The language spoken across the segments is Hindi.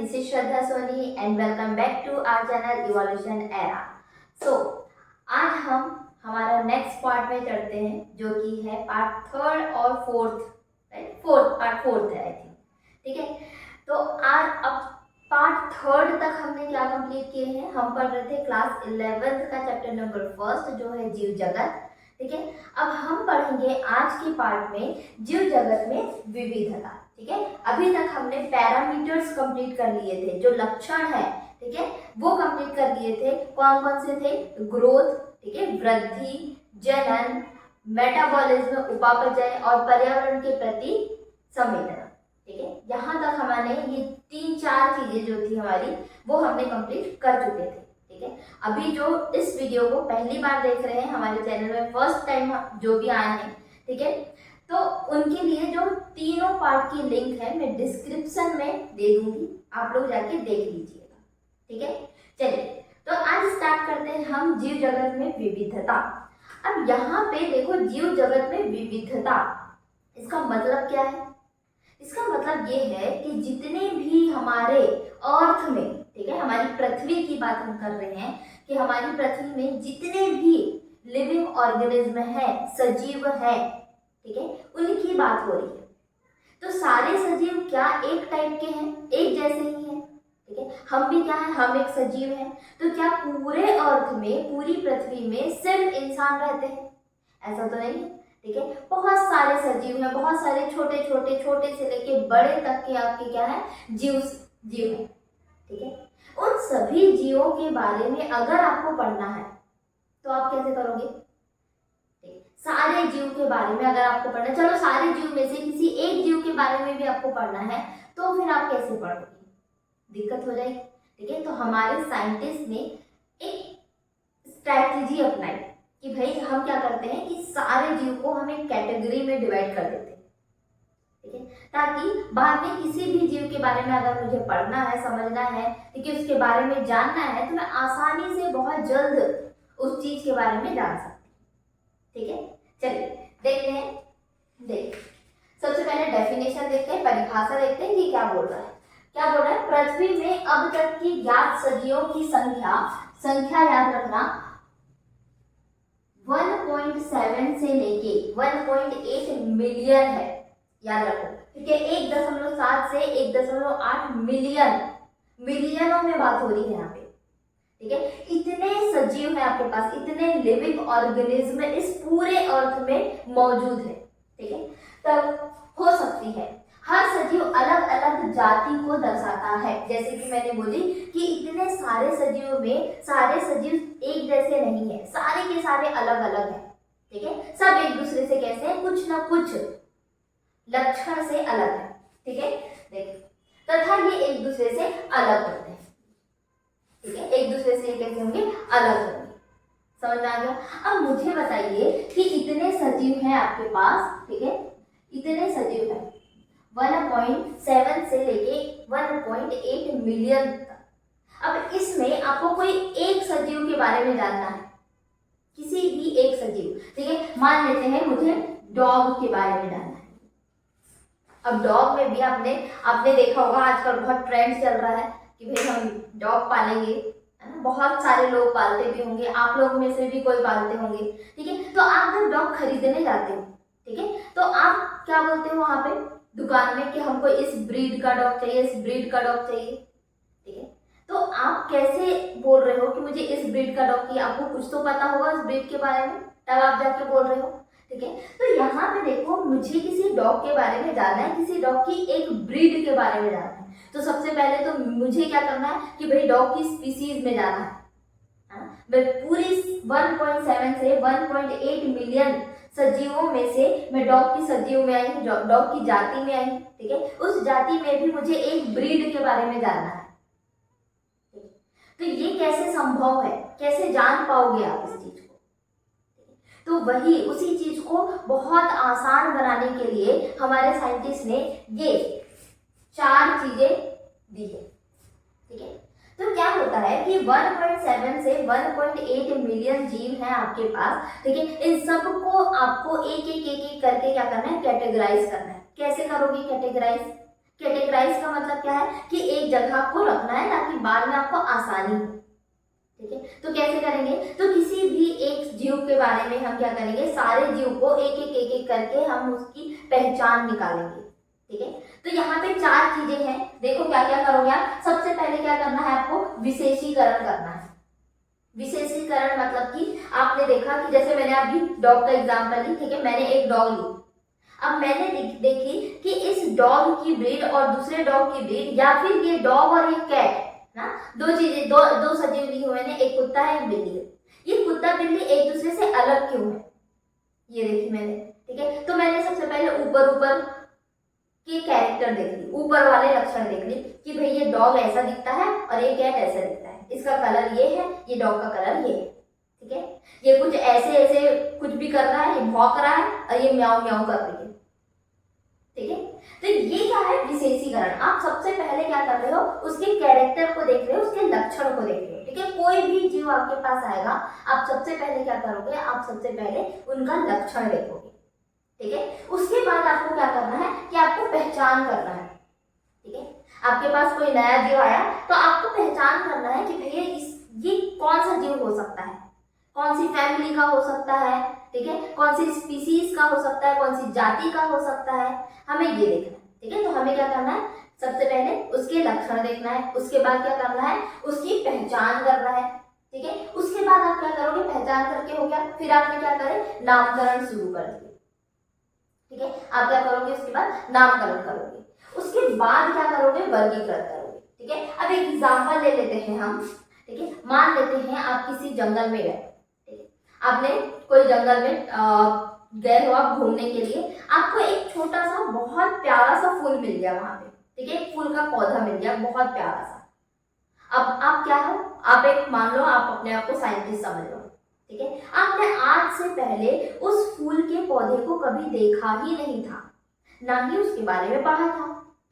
this is Shraddha Soni and welcome back to our channel Evolution Era. So, आज हम हमारा नेक्स्ट पार्ट में चढ़ते हैं जो कि है पार्ट थर्ड और फोर्थ, राइट? पार्ट फोर्थ है आई थिंक, ठीक है। तो आज अब पार्ट थर्ड तक हमने क्या कंप्लीट किए हैं, हम पढ़ रहे थे क्लास 11th का चैप्टर नंबर फर्स्ट जो है जीव जगत, ठीक है। अब हम पढ़ेंगे आज के पार्ट में जीव जगत में विविधता, ठीक है। अभी तक हमने पैरामीटर्स कंप्लीट कर लिए थे, जो लक्षण है, ठीक है, वो कंप्लीट कर लिए थे। कौन कौन से थे? ग्रोथ, ठीक है, वृद्धि, जनन, मेटाबॉलिज्म, उपापचय और पर्यावरण के प्रति संवेदना, ठीक है। यहाँ तक हमने ये 3-4 चीजें जो थी हमारी वो हमने कंप्लीट कर चुके थे, ठीक है। अभी जो इस वीडियो को पहली बार देख रहे हैं हमारे चैनल में, फर्स्ट टाइम जो भी आए हैं, ठीक है, तो उनके लिए जो तीनों पार्ट की लिंक है मैं डिस्क्रिप्शन में दे दूंगी, आप लोग जाके देख लीजिएगा, ठीक है। चलिए, तो आज स्टार्ट करते हैं हम जीव जगत में विविधता। अब यहाँ पे देखो, जीव जगत में विविधता, इसका मतलब क्या है? इसका मतलब ये है कि जितने भी हमारे अर्थ में, ठीक है, हमारी पृथ्वी की बात हम कर रहे हैं कि हमारी पृथ्वी में जितने भी लिविंग ऑर्गेनिज्म है, सजीव है, ठीक है, उनकी बात हो रही है। तो सारे सजीव क्या एक टाइप के हैं, एक जैसे ही हैं, ठीक है। हम भी क्या है, हम एक सजीव हैं। तो क्या पूरे अर्थ में, पूरी पृथ्वी में सिर्फ इंसान रहते हैं? ऐसा तो नहीं, ठीक है। बहुत सारे सजीव हैं, बहुत सारे छोटे से लेके बड़े तक के आपके क्या है, जीव हैं, ठीक है। उन सभी जीवों के बारे में अगर आपको पढ़ना है तो आप कैसे करोगे? सारे जीव के बारे में अगर आपको पढ़ना है, चलो सारे जीव में से किसी एक जीव के बारे में भी आपको पढ़ना है, तो फिर आप कैसे पढ़ोगे? दिक्कत हो जाएगी, ठीक है। तो हमारे साइंटिस्ट ने एक स्ट्रैटेजी अपनाई कि भाई हम क्या करते हैं कि सारे जीव को हम एक कैटेगरी में डिवाइड कर देते हैं, ठीक है, ताकि बाद में किसी भी जीव के बारे में अगर मुझे पढ़ना है, समझना है, ठीक है, उसके बारे में जानना है, तो मैं आसानी से बहुत जल्द उस चीज के बारे में जान सकती हूँ, ठीक है। चलिए देखते हैं। देख, सबसे पहले डेफिनेशन देखते हैं, परिभाषा देखते हैं कि क्या बोल रहा है। क्या बोल रहा है? पृथ्वी में अब तक की ज्ञात सजीवों की संख्या याद रखना 1.7 से लेके 1.8 मिलियन है, याद रखो, ठीक है। 1.7 से 1.8 मिलियनों में बात हो रही है यहाँ पे, ठीक है। इतने सजीव हैं आपके पास, इतने लिविंग ऑर्गेनिज्म इस पूरे अर्थ में मौजूद है, ठीक है। तब हो सकती है हर सजीव अलग अलग जाति को दर्शाता है। जैसे कि मैंने बोली कि इतने सारे सजीवों में सारे सजीव एक जैसे नहीं है, सारे के सारे अलग अलग हैं, ठीक है। सब एक दूसरे से कैसे हैं, कुछ ना कुछ लक्षण से अलग है, ठीक है। देखिए, तथा ये एक दूसरे से अलग होते हैं, ठीक है। एक दूसरे से कैसे होंगे, अलग होंगे। समझ में आ गया? अब मुझे बताइए कि इतने सजीव हैं आपके पास, ठीक है, इतने सजीव हैं 1.7 से लेके 1.8 मिलियन तक। अब इसमें आपको कोई एक सजीव के बारे में जानना है, किसी भी एक सजीव, ठीक है। मान लेते हैं मुझे डॉग के बारे में जानना है। अब डॉग में भी आपने देखा होगा, आजकल बहुत ट्रेंड चल रहा है कि भाई हम डॉग पालेंगे, है ना। बहुत सारे लोग पालते भी होंगे, आप लोग में से भी कोई पालते होंगे, ठीक है। तो आप जब डॉग खरीदने जाते हो, ठीक है, तो आप क्या बोलते हो वहां पे दुकान में कि हमको इस ब्रीड का डॉग चाहिए, इस ब्रीड का डॉग चाहिए, ठीक है। तो आप कैसे बोल रहे हो कि मुझे इस ब्रीड का डॉग चाहिए? आपको कुछ तो पता होगा इस ब्रीड के बारे में, तब आप जाके बोल रहे हो, ठीक है। तो यहाँ पे देखो, मुझे किसी डॉग के बारे में जानना है, किसी डॉग की एक ब्रीड के बारे में जानना है, तो सबसे पहले तो मुझे क्या करना है कि भाई डॉग की स्पीसीज में जाना है। पूरी 1.7 से 1.8 मिलियन सजीवों में से मैं डॉग की सजीव में आई हूँ, डॉग की जाति में आई हूँ, ठीक है। उस जाति में भी मुझे एक ब्रीड के बारे में जानना है, तो ये कैसे संभव है, कैसे जान पाओगे आप इस चीज को? तो वही उसी चीज को बहुत आसान बनाने के लिए हमारे साइंटिस्ट ने ये 4 चीजें दी है, ठीक है। तो क्या होता है कि 1.7 से 1.8 मिलियन जीव हैं आपके पास, ठीक है। इन सबको आपको एक एक करके क्या करना है, कैटेगराइज करना है। कैसे करोगे कैटेगराइज? कैटेगराइज का मतलब क्या है कि एक जगह आपको रखना है ताकि बाद में आपको आसानी हो। ठीक है, तो कैसे करेंगे, तो किसी भी एक जीव के बारे में हम क्या करेंगे, सारे जीव को एक एक करके हम उसकी पहचान निकालेंगे। ठीक है, तो यहाँ पे 4 चीजें हैं, देखो क्या क्या करोगे आप। सबसे पहले क्या करना है, आपको विशेषीकरण करना है। विशेषीकरण मतलब कि आपने देखा कि जैसे मैंने अभी डॉग का एग्जाम्पल ली, ठीक है, मैंने एक डॉग ली, अब मैंने देखी कि इस डॉग की ब्रीड और दूसरे डॉग की ब्रीड, या फिर ये डॉग और ये कैट ना, दो चीजें, दो सजीव लिए हुए हैं, एक कुत्ता है एक बिल्ली है। ये कुत्ता बिल्ली एक दूसरे से अलग क्यों है, ये देखी मैंने। ठीक है, तो मैंने सबसे पहले ऊपर के कैरेक्टर देख ली, ऊपर वाले लक्षण देख ली कि भाई ये डॉग ऐसा दिखता है और ये कैट ऐसा दिखता है, इसका कलर ये है, ये डॉग का कलर ये है। ठीक है, ये कुछ ऐसे ऐसे कुछ भी कर रहा है, ये भौंक रहा है और ये म्याऊ म्याऊ कर रही है। ठीक है, तो ये क्या है, विशेषीकरण। आप सबसे पहले क्या कर रहे हो, उसके कैरेक्टर को देख रहे हो, उसके लक्षण को देख रहे हो। ठीक है, कोई भी जीव आपके पास आएगा, आप सबसे पहले क्या करोगे, आप सबसे पहले उनका लक्षण देखोगे। ठीक है, उसके बाद आपको क्या करना है कि आपको पहचान करना है। ठीक है, आपके पास कोई नया जीव आया तो आपको पहचान करना है कि भैया ये कौन सा जीव हो सकता है, कौन सी फैमिली का हो सकता है। ठीक है, कौन सी स्पीसीज का हो सकता है, कौन सी जाति का हो सकता है, हमें ये देखना है। ठीक है, तो हमें क्या करना है, सबसे पहले उसके लक्षण देखना है, उसके बाद क्या करना है, उसकी पहचान करना है। ठीक है, उसके बाद आप क्या करोगे, पहचान करके हो गया, फिर आपने क्या करें, नामकरण शुरू कर दिया। ठीक है, आप क्या करोगे, उसके बाद नामकरण करोगे, उसके बाद क्या करोगे, वर्गीकृत करोगे। ठीक है, अब एक एग्जाम्पल ले लेते हैं हम। ठीक है, मान लेते हैं आप किसी जंगल में गए, ठीक है, आपने कोई जंगल में गए हो आप घूमने के लिए, आपको एक छोटा सा बहुत प्यारा सा फूल मिल गया वहां पे। ठीक है, एक फूल का पौधा मिल गया बहुत प्यारा सा। अब आप क्या हो, आप एक, मान लो आप अपने आप को साइंटिस्ट समझ लो। ठीक है, आपने आज से पहले उस फूल के पौधे को कभी देखा ही नहीं था, ना ही उसके बारे में पढ़ा था।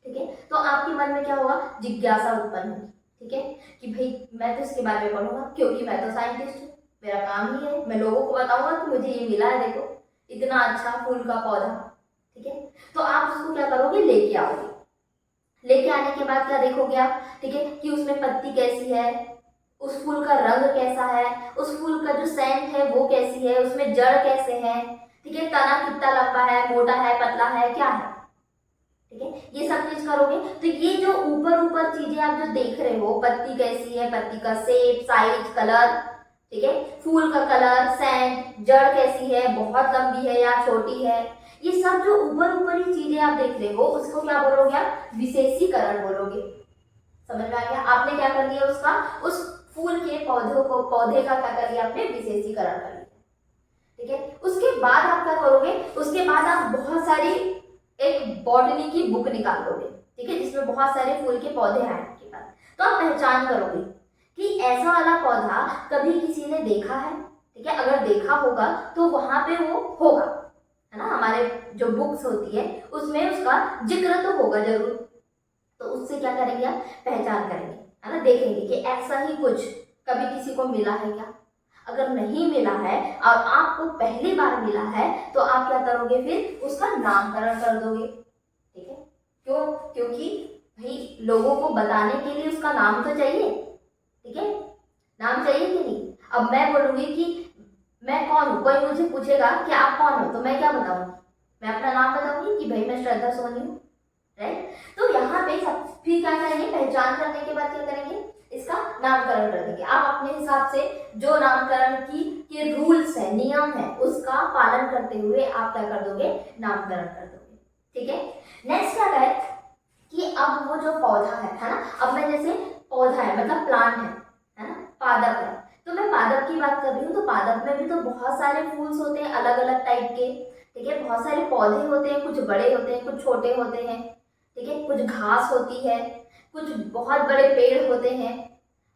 ठीक है, तो आपके मन में क्या होगा, जिज्ञासा उत्पन्न होगी। ठीक है, कि भाई मैं तो इसके बारे में पढ़ूंगा, क्योंकि मैं तो साइंटिस्ट हूँ, मेरा काम ही है, मैं लोगों को बताऊंगा कि मुझे ये मिला है, देखो इतना अच्छा फूल का पौधा। ठीक है, तो आप उसको क्या करोगे, लेके आओगे। लेके आने के बाद क्या देखोगे आप, ठीक है, कि उसमें पत्ती कैसी है, उस फूल का रंग कैसा है, उस फूल का जो सेंट है वो कैसी है, उसमें जड़ कैसे है। ठीक है, तना कितना लंबा है, मोटा है, पतला है, क्या है। ठीक है, ये सब चीज करोगे। तो ये जो ऊपर चीजें आप जो देख रहे हो, पत्ती कैसी है, पत्ती का शेप, साइज, कलर, ठीक है, फूल का कलर, सेंट, जड़ कैसी है, बहुत लंबी है या छोटी है, ये सब जो ऊपर ही चीजें आप देख रहे हो, उसको क्या बोलोगे आप, विशेषीकरण बोलोगे। समझ में आ गया, आपने क्या कर दिया, उसका, उस फूल के पौधे का क्या कर लिया आपने, विशेषीकरण कर लिया। ठीक है, उसके बाद आप क्या करोगे, उसके बाद आप बहुत सारी एक बॉटनी की बुक निकाल लोगे। ठीक है, जिसमें बहुत सारे फूल के पौधे हैं आपके पास, तो आप पहचान करोगे कि ऐसा वाला पौधा कभी किसी ने देखा है। ठीक है, अगर देखा होगा तो वहां पे वो होगा, है ना, हमारे जो बुक्स होती है उसमें उसका जिक्र तो होगा जरूर। तो उससे क्या करेंगे आप, पहचान करेंगे, है ना, देखेंगे कि ऐसा ही कुछ कभी किसी को मिला है क्या। अगर नहीं मिला है और आपको पहली बार मिला है तो आप क्या करोगे, फिर उसका नामकरण कर दोगे। ठीक है, क्यों, क्योंकि भाई लोगों को बताने के लिए उसका नाम तो चाहिए। ठीक है, नाम चाहिए कि नहीं। अब मैं बोलूंगी कि मैं कौन हूँ, कोई मुझे पूछेगा कि आप कौन हो, तो मैं क्या बताऊंगी, मैं अपना नाम बताऊंगी कि भाई मैं श्रद्धा सोनी हूँ, राइट। तो यहाँ पे सब फिर क्या करेंगे, पहचान करने के बाद क्या करेंगे, इसका नामकरण कर देंगे। आप अपने हिसाब से जो नामकरण की के रूल्स है, नियम है, उसका पालन करते हुए आप क्या कर दोगे, नामकरण कर दोगे। ठीक है, नेक्स्ट क्या है कि अब वो जो पौधा है ना, अब मैं जैसे पौधा है मतलब प्लांट है ना, पादप है, तो मैं पादप की बात कर रही हूँ। तो पादप में भी तो बहुत सारे फूल्स होते हैं अलग अलग टाइप के। ठीक है, बहुत सारे पौधे होते हैं, कुछ बड़े होते हैं, कुछ छोटे होते हैं। ठीक है, कुछ घास होती है, कुछ बहुत बड़े पेड़ होते हैं,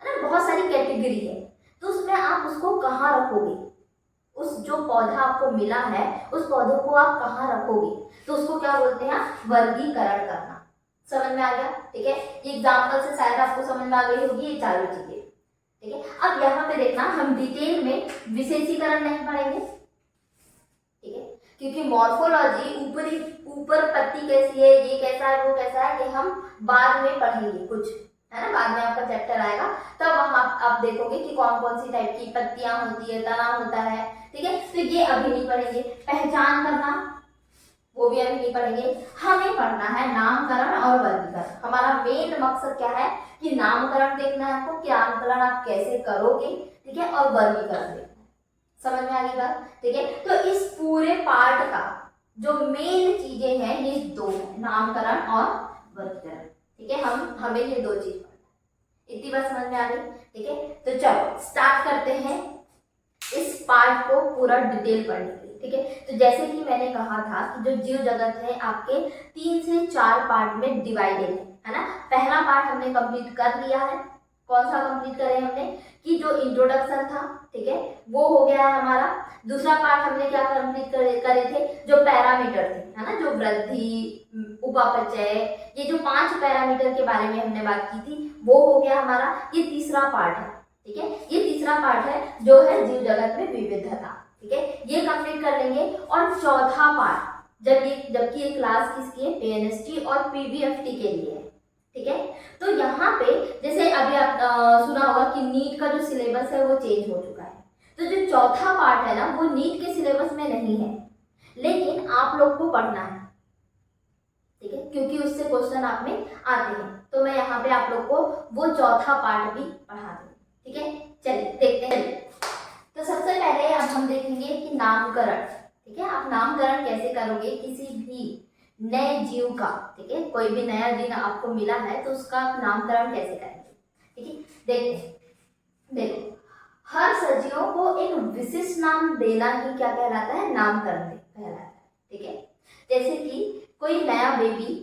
है ना, बहुत सारी कैटेगरी है। तो उसमें आप उसको कहाँ रखोगे, उस जो पौधा आपको मिला है उस पौधे को आप कहाँ रखोगे, तो उसको क्या बोलते हैं, वर्गीकरण करना। समझ में आ गया। ठीक है, ये एग्जाम्पल से शायद आपको समझ में आ गई होगी ये चारों चीजें। ठीक है, अब यहाँ पे देखना, हम डिटेल में विशेषीकरण नहीं पढ़ेंगे। ठीक है, क्योंकि मॉर्फोलॉजी ऊपर पत्ती कैसी है, ये कैसा है, वो कैसा है, ये हम बाद में पढ़ेंगे कुछ, है ना। बाद में आपका चैप्टर आएगा तब वहां आप देखोगे कि कौन कौन सी टाइप की पत्तियां होती है, तना होता है, ठीक है। तो ये अभी नहीं पढ़ेंगे। पहचान करना वो भी अभी नहीं पढ़ेंगे। हमें पढ़ना है नामकरण और वर्गीकरण। हमारा मेन मकसद क्या है कि नामकरण देखना है आपको, कि नामकरण आप कैसे करोगे, ठीक है, और वर्गीकरण देखना है। समझ में आ गई बात, ठीक है। तो इस पूरे पार्ट का जो मेन चीजें हैं ये दो है, नामकरण और वर्गीकरण, ठीक है। हमें ये दो चीज पढ़ना है। इतनी बात समझ में आ गई, ठीक है। तो चलो स्टार्ट करते हैं इस पार्ट को पूरा डिटेल पढ़ने के लिए, ठीक है। तो जैसे कि मैंने कहा था कि जो जीव जगत है आपके 3 से 4 पार्ट में डिवाइडेड है ना। पहला पार्ट हमने कंप्लीट कर लिया है। कौन सा कंप्लीट करे हमने, कि जो इंट्रोडक्शन था, ठीक है, वो हो गया है हमारा। दूसरा पार्ट हमने क्या कंप्लीट करे थे, जो पैरामीटर थे, है ना, जो वृद्धि, उपापचय, ये जो 5 पैरामीटर के बारे में हमने बात की थी, वो हो गया हमारा। ये तीसरा पार्ट है, ठीक है। ये तीसरा पार्ट है जो है जीव जगत में विविधता, ठीक है, ये कंप्लीट कर लेंगे। और चौथा पार्ट जबकि ये क्लास किसकी है, पीएनएसटी और पीवीएफटी के लिए है, ठीक है। तो यहाँ पे जैसे अभी आप सुना होगा कि नीट का जो सिलेबस है वो चेंज हो चुका है। तो जो चौथा पार्ट है ना वो नीट के सिलेबस में नहीं है, लेकिन आप लोग को पढ़ना है, ठीक है, क्योंकि उससे क्वेश्चन आप में आते हैं। तो मैं यहाँ पे आप लोग को वो चौथा पार्ट भी पढ़ा दूँ, ठीक है। चलिए देखते हैं। तो सबसे पहले अब हम देखेंगे कि नामकरण, ठीक है। आप नामकरण कैसे करोगे किसी भी नए जीव का, ठीक है। कोई भी नया जीव आपको मिला है तो उसका आप नामकरण कैसे करेंगे, ठीक है। देखो हर सजीवों को एक विशिष्ट नाम देना ही क्या कहलाता है, नामकरण कहलाता है, ठीक है। जैसे कि कोई नया बेबी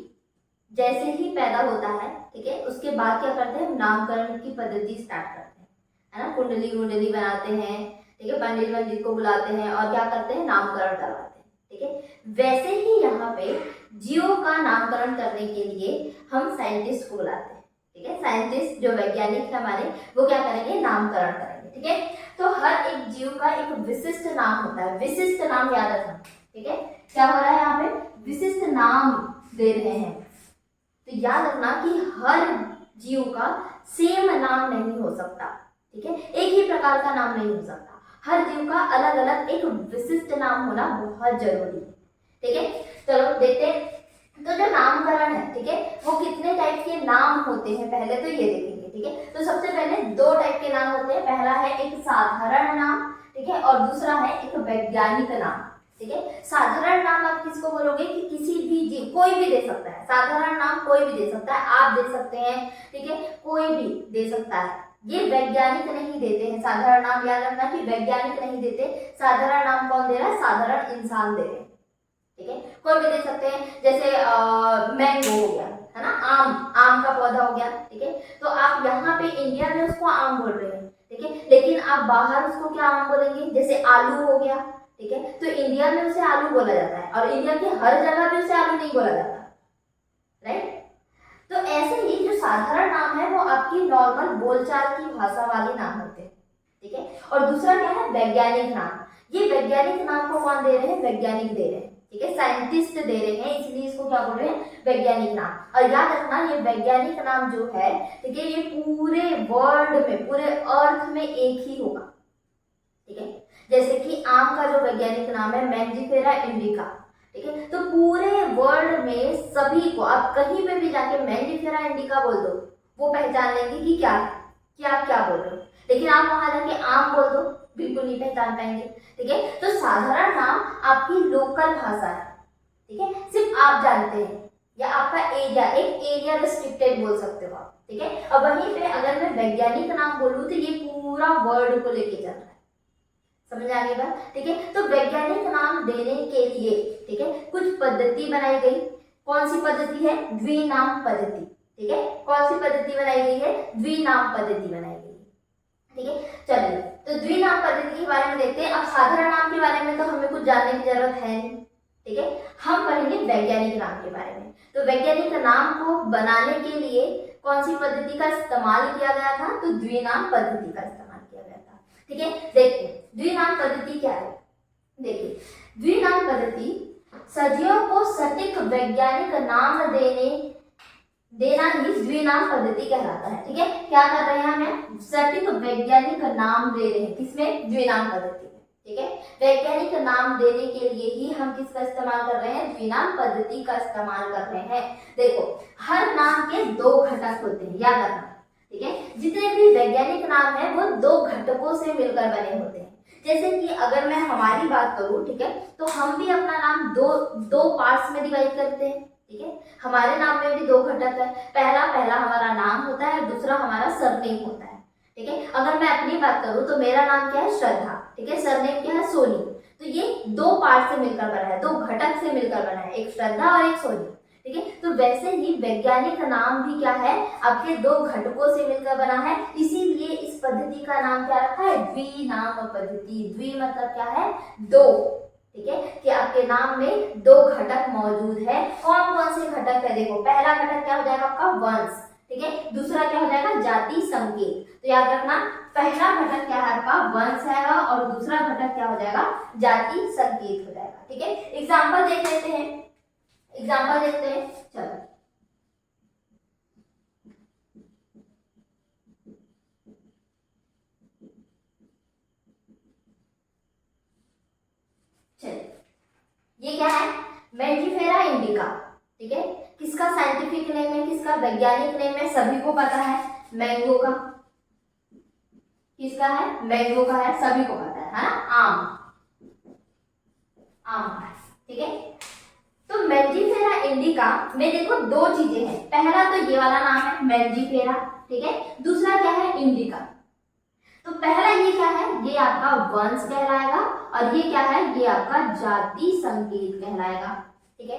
जैसे ही पैदा होता है, ठीक है, उसके बाद क्या करते हैं, नामकरण की पद्धति स्टार्ट करते हैं, है ना। कुंडली बनाते हैं, ठीक है, पंडित को बुलाते हैं और क्या करते हैं, नामकरण करवाते हैं, ठीक है। वैसे ही यहाँ पे जीवों का नामकरण करने के लिए हम साइंटिस्ट को बुलाते हैं, ठीक है। साइंटिस्ट जो वैज्ञानिक है हमारे, वो क्या करेंगे, नामकरण करेंगे, ठीक है। तो हर एक जीव का एक विशिष्ट नाम होता है, विशिष्ट नाम याद रखना, ठीक है। क्या हो रहा है यहाँ पे, विशिष्ट नाम दे रहे हैं। तो याद रखना कि हर जीव का सेम नाम नहीं हो सकता, ठीक है, एक ही प्रकार का नाम नहीं हो सकता। हर जीव का अलग अलग एक विशिष्ट नाम होना बहुत जरूरी है, ठीक है। चलो देखते हैं। तो जो नामकरण है, ठीक है, वो कितने टाइप के नाम होते हैं पहले तो ये देखेंगे, ठीक है। तो सबसे पहले 2 टाइप के नाम होते हैं। पहला है एक साधारण नाम, ठीक है, और दूसरा है एक वैज्ञानिक नाम, ठीक है। साधारण नाम आप किसको बोलोगे कि किसी भी जीव, कोई भी दे सकता है। साधारण नाम कोई भी दे सकता है, आप दे सकते हैं, ठीक है, कोई भी दे सकता है। ये वैज्ञानिक नहीं देते हैं साधारण नाम, याद रखना कि वैज्ञानिक नहीं देते। साधारण नाम कौन दे रहा है, साधारण इंसान दे रहे हैं, ठीक है। कोई भी दे सकते हैं, जैसे मैंगो हो गया, है ना, आम का पौधा हो गया, ठीक है। तो आप यहाँ पे इंडिया में उसको आम बोल रहे हैं, ठीक है, लेकिन आप बाहर उसको क्या आम बोलेंगे, जैसे आलू हो गया, ठीक है। तो इंडिया में उसे आलू बोला जाता है और इंडिया की हर जगह पे उसे आलू नहीं बोला जाता, राइट। तो ऐसे ही जो साधारण नाम है वो आपकी नॉर्मल बोलचाल की भाषा वाले नाम होते हैं, ठीक है। और दूसरा क्या है, वैज्ञानिक नाम। ये वैज्ञानिक नाम को कौन दे रहे हैं, वैज्ञानिक दे रहे हैं, ठीक है, साइंटिस्ट दे रहे हैं, इसलिए इसको क्या बोल रहे हैं, वैज्ञानिक नाम। और याद रखना ये वैज्ञानिक नाम जो है, ठीक है, ये पूरे वर्ल्ड में, पूरे अर्थ में एक ही होगा, ठीक है। जैसे कि आम का जो वैज्ञानिक नाम है मैंजिफेरा इंडिका, ठीक है। तो पूरे वर्ल्ड में सभी को, आप कहीं पे भी जाके मैंजिफेरा इंडिका बोल दो, वो पहचान लेंगे कि क्या है, कि आप क्या बोल रहे हो। लेकिन आप वहां जाके आम बोल दो, बिल्कुल नहीं पहचान पाएंगे, ठीक है। तो साधारण नाम आपकी लोकल भाषा है, ठीक है, सिर्फ आप जानते हैं, या आपका एरिया, एक एरिया रिस्ट्रिक्टेड बोल सकते हो आप, ठीक है। अब वहीं पे अगर मैं वैज्ञानिक नाम बोलूं तो ये पूरा वर्ल्ड को लेके चल रहा है, समझ आ गई बात, ठीक है। तो वैज्ञानिक नाम देने के लिए, ठीक है, कुछ पद्धति बनाई गई। कौन सी पद्धति है, द्विनाम पद्धति, ठीक है। कौन सी पद्धति बनाई गई है, द्विनाम पद्धति बनाई गई है, ठीक है। चलिए तो द्विनाम पद्धति के बारे में देखते हैं। अब साधारण नाम के बारे में तो हमें कुछ जानने की जरूरत है नहीं, ठीक है। हम पढ़ेंगे वैज्ञानिक नाम के बारे में। तो वैज्ञानिक नाम को बनाने के लिए कौन सी पद्धति का इस्तेमाल किया गया था, तो द्विनाम पद्धति का इस्तेमाल किया गया था, ठीक है। देखिए द्विनाम पद्धति क्या है, देखिए द्विनाम पद्धति सजियों को सटीक वैज्ञानिक नाम देना ही द्विनाम पद्धति कहलाता है। ठीक है, क्या कर रहे हैं हम, सटीक वैज्ञानिक नाम दे रहे हैं, किसमें, द्विनाम पद्धति में। ठीक है, वैज्ञानिक नाम देने के लिए ही हम किसका इस्तेमाल कर रहे हैं, द्विनाम पद्धति का इस्तेमाल कर रहे हैं। देखो, हर नाम के दो घटक होते हैं, याद रखना। ठीक है, जितने भी वैज्ञानिक नाम है वो दो घटकों से मिलकर बने होते हैं। जैसे कि अगर मैं हमारी बात करूं, ठीक है, तो हम भी अपना नाम दो पार्ट्स में डिवाइड करते हैं। ठीक है, हमारे नाम में भी दो घटक है, पहला हमारा नाम होता है, दूसरा हमारा सरनेम होता है। ठीक है, अगर मैं अपनी बात करूं तो मेरा नाम क्या है, श्रद्धा। ठीक है, सरनेम क्या है, सोनी। तो ये दो पार्ट से मिलकर बना है, दो घटक से मिलकर बना है, एक श्रद्धा और एक सोनी। ठीक है, तो वैसे ही वैज्ञानिक नाम भी क्या है, आपके दो घटकों से मिलकर बना है, इसीलिए इस पद्धति का नाम क्या रखा है, द्विनाम पद्धति। द्वि मतलब क्या है, दो। ठीक है, कि आपके नाम में दो घटक मौजूद है। कौन कौन से घटक है, देखो, पहला घटक क्या हो जाएगा आपका, वंश। ठीक है, दूसरा क्या हो जाएगा, जाति संकेत। तो याद रखना, पहला घटक क्या है आपका, वंश है, और दूसरा घटक क्या हो जाएगा, जाति संकेत हो जाएगा। ठीक है, एग्जाम्पल देख लेते हैं, एग्जाम्पल देखते हैं, चलो। चलिए, ये क्या है, मैंजीफेरा इंडिका। ठीक है, किसका साइंटिफिक नेम है, किसका वैज्ञानिक नेम है, सभी को पता है, मैंगो का। किसका है, मैंगो का है, सभी को पता है ना, आम का है। ठीक है, तो मैंजीफेरा इंडिका में देखो दो चीजें हैं, पहला तो ये वाला नाम है मैंजीफेरा। ठीक है, दूसरा क्या है, इंडिका। तो पहला ये क्या है, ये आपका वंश कहलाएगा, और ये क्या है, ये आपका जाति संकेत कहलाएगा। ठीक है,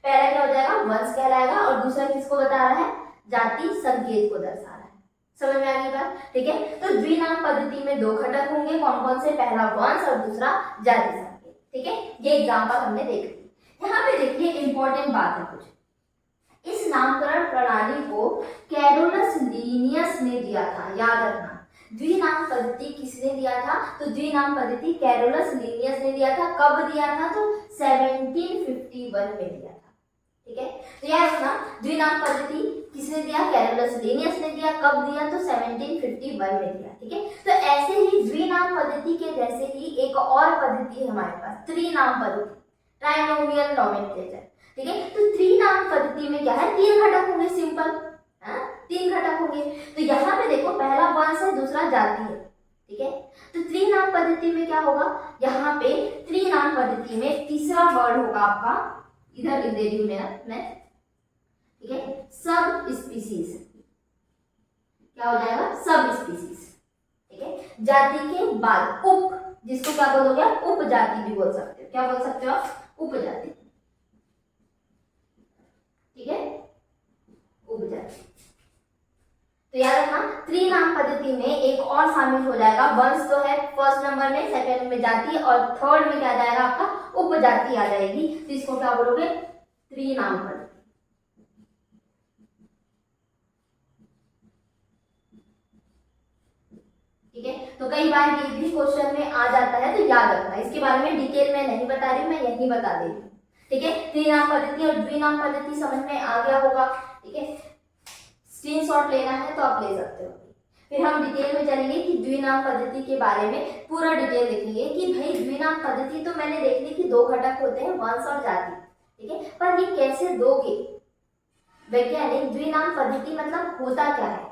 पहला क्या हो जाएगा, वंश कहलाएगा, और दूसरा किसको बता रहा है, जाति संकेत को दर्शा रहा है। समझ में आ गई बात। ठीक है, तो द्विनाम पद्धति में दो घटक होंगे, कौन कौन से, पहला वंश और दूसरा जाति संकेत। ठीक है, ये एग्जाम्पल हमने देख लिया। यहाँ पे देखिए इंपॉर्टेंट बात है कुछ, इस नामकरण प्रणाली को कैरोलस लीनियस ने दिया था, याद रखना। द्विनाम पद्धति किसने दिया था, तो द्विनाम पद्धति कैरोलस लीनियस ने दिया था। कब दिया था, तो 1751 में दिया था। ठीक है, तो याद रखना, द्विनाम पद्धति किसने दिया, कैरोलस लीनियस ने दिया। कब दिया, तो 1751 में दिया। ठीक है, तो ऐसे ही द्विनाम पद्धति के जैसे ही एक और पद्धति है हमारे पास, त्रिनाम पद्धति, ट्राइनोमियल नोमेनक्लेचर। ठीक है, तो त्रिनाम पद्धति में क्या है, तीन घटक होंगे, सिंपल, तीन घटक होंगे। तो यहाँ पे देखो, पहला वंश है, दूसरा जाति है। ठीक है, तो त्रिनाम पद्धति में क्या होगा, यहाँ पे त्रिनाम पद्धति में तीसरा वर्ड होगा आपका, इधर लिख दे रही हूँ मैं। ठीक है, सब स्पीसीज, क्या हो जाएगा, सब स्पीसीज। ठीक है, जाति के बाद उप, जिसको क्या बोलोगे, उपजाति भी बोल सकते हो। क्या बोल सकते हो, उपजाति। ठीक है, उपजाति। तो याद रखना, त्रिनाम पद्धति में एक और शामिल हो जाएगा, वंश तो है फर्स्ट नंबर में, सेकंड में जाति, और थर्ड में क्या जाएगा आपका, उपजाति आ जाएगी। तो इसको क्या बोलोगे, त्रिनाम पद्धति। ठीक है, तो कई बार ये भी क्वेश्चन में आ जाता है, तो याद रखना। इसके बारे में डिटेल में नहीं बता रही हूँ, मैं यही बता दे रही हूँ। ठीक है, त्रिनाम पद्धति और द्विनाम पद्धति समझ में आ गया होगा। ठीक है, स्क्रीनशॉट लेना है तो आप ले सकते हो। फिर हम डिटेल में चलेंगे कि द्विनाम पद्धति के बारे में पूरा डिटेल देखेंगे कि भाई द्विनाम पद्धति तो मैंने देख ली कि दो घटक होते हैं, वंश और जाति। ठीक है, पर ये कैसे दोगे वैज्ञानिक, द्विनाम पद्धति मतलब होता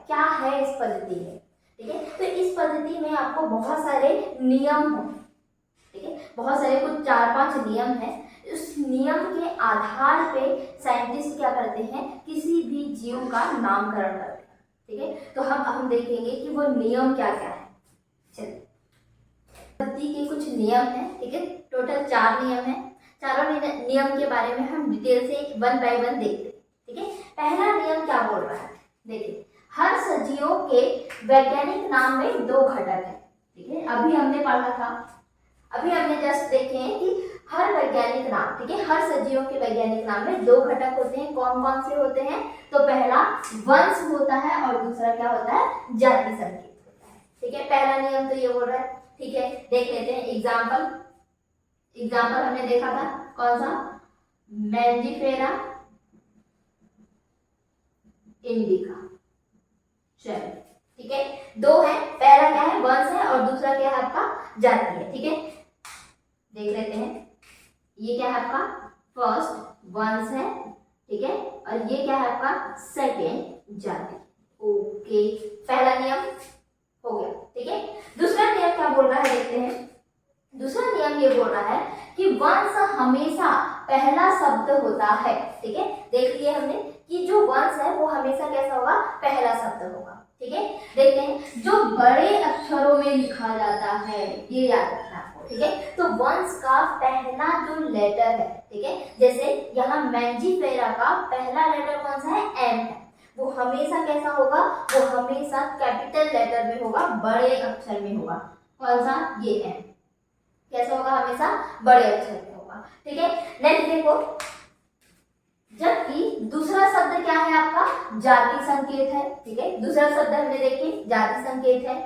क्या है इस पद्धति में। ठीक है, तो इस पद्धति में आपको बहुत सारे नियम हैं। ठीक है, बहुत सारे कुछ 4-5 नियम हैं। उस नियम के आधार पे साइंटिस्ट क्या करते हैं, किसी भी जीव का नामकरण करते हैं। ठीक है, तो हम देखेंगे कि वो नियम क्या क्या है। चलिए, पद्धति के कुछ नियम हैं। ठीक है, टोटल 4 नियम हैं। चारों नियम के बारे में हम डिटेल से 1 बाय 1 देखते हैं। ठीक है, पहला नियम क्या बोल रहा है, देखिए, हर सजीवों के वैज्ञानिक नाम में दो घटक हैं। ठीक है, अभी हमने पढ़ा था, अभी हमने जस्ट देखे हैं कि हर वैज्ञानिक नाम, ठीक है, हर सजीवों के वैज्ञानिक नाम में दो घटक होते हैं। कौन कौन से होते हैं, तो पहला वंश होता है और दूसरा क्या होता है, जाति संकेत होता है। ठीक है, पहला नियम तो ये बोल रहा है। ठीक है, देख लेते हैं एग्जाम्पल। एग्जाम्पल हमने देखा था कौन सा, मैंजीफेरा इंडिका। चलो ठीक है, दो है, पहला क्या है वंश है और दूसरा क्या है आपका जाति है। ठीक है, देख लेते हैं, ये क्या है आपका फर्स्ट वंश है, ठीक है, और ये क्या है आपका सेकेंड जाति। ओके, पहला नियम हो गया। ठीक है, दूसरा नियम क्या बोल रहा है देखते हैं। दूसरा नियम ये बोल रहा है कि वंश हमेशा पहला शब्द होता है। ठीक है, देख लिए हमने कि जो वंश है वो हमेशा कैसा होगा, पहला शब्द होगा। ठीक है, देखते हैं, जो बड़े अक्षरों में लिखा जाता है, ये याद रखना आपको। ठीक है, तो वंश का पहला जो लेटर है, ठीक है, जैसे यहाँ मैंजीफेरा का पहला लेटर कौन सा है, एम है, वो हमेशा कैसा होगा, वो हमेशा कैपिटल लेटर में होगा, बड़े अक्षर में होगा। कौन सा, ये एम कैसा होगा, हमेशा बड़े अक्षर में होगा। ठीक है, नेक्स्ट देखो, जबकि दूसरा शब्द क्या है आपका, जाति संकेत है। ठीक है, दूसरा शब्द हमने देखे जाति संकेत है,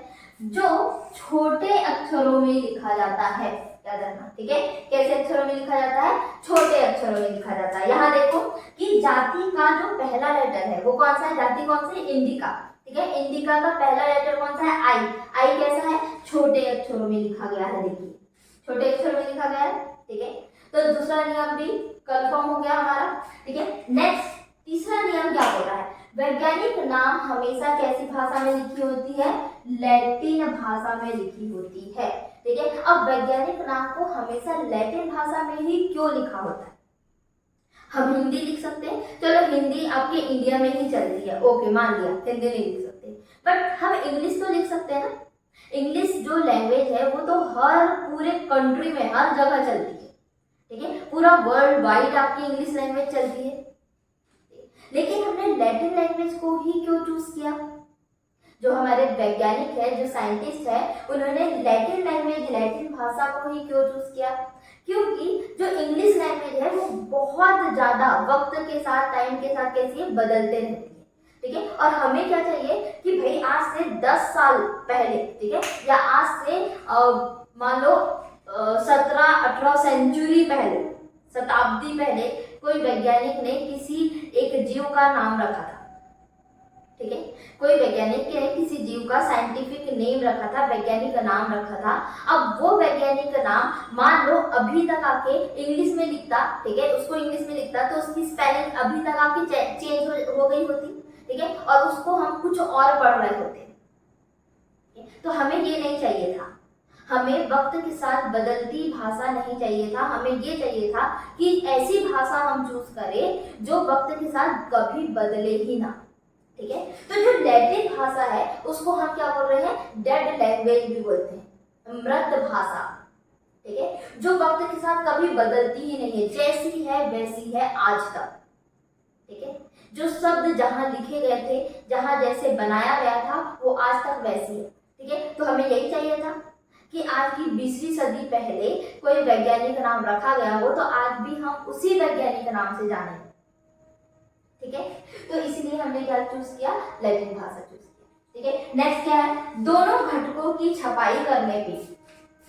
जो छोटे अक्षरों में लिखा जाता है, याद रखना। ठीक है, कैसे अक्षरों में लिखा जाता है, छोटे अक्षरों में लिखा जाता है। यहाँ देखो कि जाति का जो पहला लेटर है वो कौन सा है, जाति कौन सा है, इंडिका। ठीक है, इंडिका का पहला लेटर कौन सा है, आई। आई कैसा है, छोटे अक्षरों में लिखा गया है, देखिए छोटे अक्षर में लिखा गया है। ठीक है, तो दूसरा नियम भी कंफर्म हो गया हमारा। ठीक है, नेक्स्ट तीसरा नियम क्या बोल रहा है, वैज्ञानिक नाम हमेशा कैसी भाषा में लिखी होती है, लैटिन भाषा में लिखी होती है। ठीक है, अब वैज्ञानिक नाम को हमेशा लैटिन भाषा में ही क्यों लिखा होता है, हम हिंदी लिख सकते हैं, चलो हिंदी आपके इंडिया में ही चल रही है, ओके मान लिया हिंदी नहीं लिख सकते, बट हम इंग्लिश तो लिख सकते हैं ना। इंग्लिश जो लैंग्वेज है वो तो हर पूरे कंट्री में हर जगह चलती है। ठीक है, पूरा वर्ल्ड वाइड आपकी इंग्लिश लैंग्वेज चलती है, लेकिन हमने लैटिन लैंग्वेज को ही क्यों चूज किया। जो हमारे वैज्ञानिक है, जो साइंटिस्ट है, उन्होंने लैटिन लैंग्वेज, लैटिन भाषा को ही क्यों चूज किया, क्योंकि जो इंग्लिश लैंग्वेज है वो बहुत ज्यादा वक्त के साथ, टाइम के साथ कैसी है, बदलते रहती है। ठीक है, और हमें क्या चाहिए कि भाई आज से 10 साल पहले, ठीक है, या आज से मान लो 17-18 सेंचुरी पहले, शताब्दी पहले कोई वैज्ञानिक ने किसी एक जीव का नाम रखा था। ठीक है, कोई वैज्ञानिक ने किसी जीव का साइंटिफिक नेम रखा था, वैज्ञानिक का नाम रखा था। अब वो वैज्ञानिक का नाम मान लो अभी तक आके इंग्लिश में लिखता, ठीक है, उसको इंग्लिश में लिखता तो उसकी स्पेलिंग अभी तक आके चेंज हो गई होती। ठीक है, और उसको हम कुछ और पढ़ रहे होते। तो हमें ये नहीं चाहिए था, हमें वक्त के साथ बदलती भाषा नहीं चाहिए था, हमें ये चाहिए था कि ऐसी भाषा हम चूज करें जो वक्त के साथ कभी बदले ही ना। ठीक है, तो जो लैटिन भाषा है उसको हम क्या बोल रहे हैं, डेड लैंग्वेज भी बोलते हैं, मृत भाषा। ठीक है, जो वक्त के साथ कभी बदलती ही नहीं है, जैसी है वैसी है आज तक। ठीक है, जो शब्द जहां लिखे गए थे, जहां जैसे बनाया गया था, वो आज तक वैसी है। ठीक है, तो हमें यही चाहिए था कि आज की 20वीं सदी पहले कोई वैज्ञानिक नाम रखा गया हो तो आज भी हम उसी वैज्ञानिक नाम से जाने। ठीक है, तो इसलिए हमने क्या चूज किया, लैटिन भाषा चूज किया। ठीक है, नेक्स्ट क्या है, दोनों घटकों की छपाई करने पे,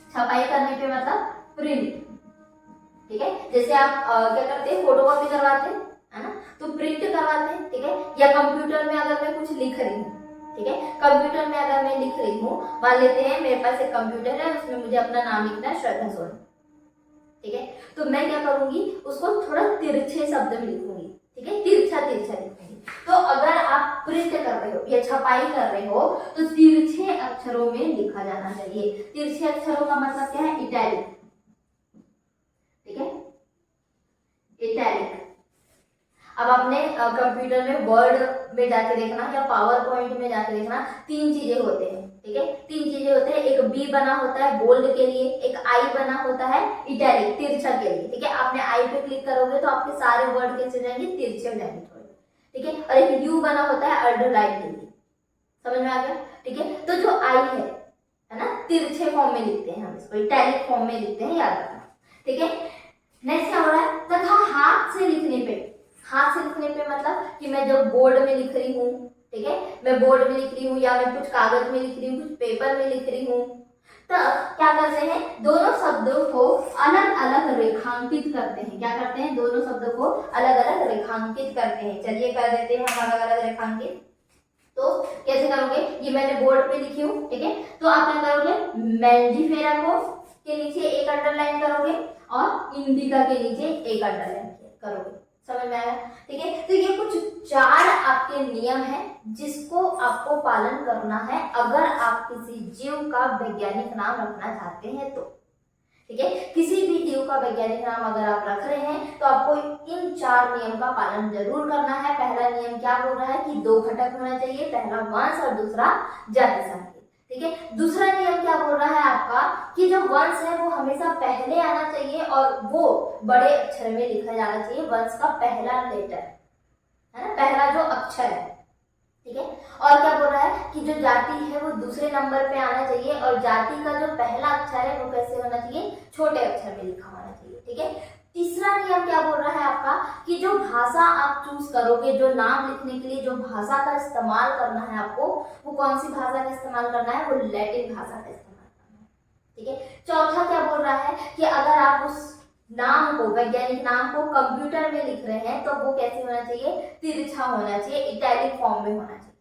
छपाई करने पे मतलब प्रिंट। ठीक है, जैसे आप क्या करते हैं, फोटोकॉपी करवाते हैं, है ना, तो प्रिंट करवाते हैं। ठीक है, या कंप्यूटर में अगर मैं कुछ लिख रही हूँ, ठीक है, कंप्यूटर में अगर मैं लिख रही हूँ, मान लेते हैं मेरे पास एक कंप्यूटर है, उसमें मुझे अपना नाम लिखना है श्रद्धा सोनी। ठीक है, तो मैं क्या करूंगी, उसको थोड़ा तिरछे शब्द में लिखूंगी। ठीक है, तिरछा तिरछा लिखूंगी। तो अगर आप प्रिंट कर रहे हो या छपाई कर रहे हो तो तिरछे अक्षरों में लिखा जाना चाहिए। तिरछे अक्षरों का मतलब क्या है, इटैलिक। ठीक है, इटैलिक। अब आपने कंप्यूटर में वर्ड में जाके देखना या पावर पॉइंट में जाके देखना, 3 चीजें होते हैं। ठीक है, 3 चीजें होते हैं, एक बी बना होता है बोल्ड के लिए, एक आई बना होता है इटैलिक तिरछा के लिए। ठीक है, आपने आई पे क्लिक करोगे तो आपके सारे वर्ड कैसे जाएंगे, तिरछे हो जाएंगे थोड़े। ठीक है, और एक यू बना होता है अंडरलाइन के लिए। समझ में आ गया। ठीक है, तो जो आई है ना, तिरछे फॉर्म में लिखते हैं हम इसको, इटैलिक फॉर्म में लिखते हैं, याद रखना। ठीक है, नेक्स्ट क्या हो रहा है, तथा हाथ से लिखने पे, हाथ से लिखने पे मतलब कि मैं जब बोर्ड में लिख रही हूँ, ठीक है, मैं बोर्ड में लिख रही हूँ या मैं कुछ कागज में लिख रही हूँ, कुछ पेपर में लिख रही हूँ, तब क्या करते हैं, दोनों शब्दों को अलग अलग रेखांकित करते हैं। क्या करते हैं, दोनों शब्दों को अलग अलग रेखांकित करते हैं। चलिए कर देते हैं हम अलग अलग रेखांकित। तो कैसे करोगे, ये मैंने बोर्ड पे लिखी हूँ, ठीक है। तो आप क्या करोगे, मेंजिफेरा को के नीचे एक अंडरलाइन करोगे और इंडिका के नीचे एक अंडरलाइन करोगे। समझ में आया, ठीक है। तो ये कुछ 4 आपके नियम हैं जिसको आपको पालन करना है अगर आप किसी जीव का वैज्ञानिक नाम रखना चाहते हैं तो, ठीक है। किसी भी जीव का वैज्ञानिक नाम अगर आप रख रहे हैं तो आपको इन 4 नियम का पालन जरूर करना है। पहला नियम क्या बोल रहा है कि 2 घटक होना चाहिए, पहला वंश और दूसरा जाति संकेत, ठीक है। दूसरा नियम क्या बोल रहा है आपका कि जो वंश है वो हमेशा पहले आना चाहिए और वो बड़े अक्षर में लिखा जाना चाहिए, वंश का पहला लेटर है ना, पहला जो अक्षर है, ठीक है। और क्या बोल रहा है कि जो जाति है वो दूसरे नंबर पे आना चाहिए और जाति का जो पहला अक्षर है वो कैसे होना चाहिए, छोटे अक्षर में लिखा होना चाहिए, ठीक है। तीसरा नियम क्या बोल रहा है आपका कि जो भाषा आप चूज करोगे, जो नाम लिखने के लिए जो भाषा का इस्तेमाल करना है आपको, वो कौन सी भाषा का इस्तेमाल करना है, वो लैटिन भाषा का इस्तेमाल करना है, ठीक है। चौथा क्या बोल रहा है कि अगर आप उस नाम को, वैज्ञानिक नाम को कंप्यूटर में लिख रहे हैं तो वो कैसे होना चाहिए, तिरछा होना चाहिए, इटैलिक फॉर्म में होना चाहिए,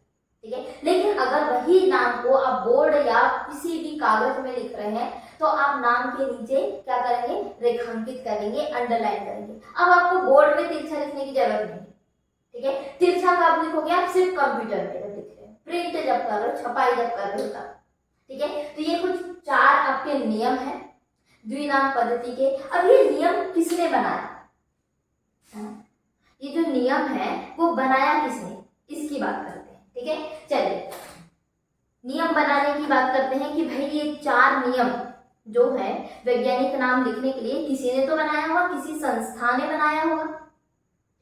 ठीक है। लेकिन अगर वही नाम को आप बोर्ड या किसी भी कागज में लिख रहे हैं तो आप नाम के नीचे क्या करेंगे, रेखांकित करेंगे, अंडरलाइन करेंगे। अब आपको बोर्ड में तिरछा लिखने की जरूरत नहीं, ठीक है। तिरछा कब लिखोगे, आप सिर्फ कंप्यूटर में जब लिख रहे हैं, प्रिंट जब कर रहे हो, छपाई जब कर रहे हो तब, ठीक है। तो ये कुछ 4 आपके नियम है द्विनाम पद्धति के। अब ये नियम किसने बनाया, ये जो नियम है वो बनाया किसने, इसकी बात करते हैं, ठीक है। चलिए नियम बनाने की बात करते हैं कि भाई ये 4 नियम जो है वैज्ञानिक नाम लिखने के लिए किसी ने तो बनाया होगा, किसी संस्था ने बनाया होगा,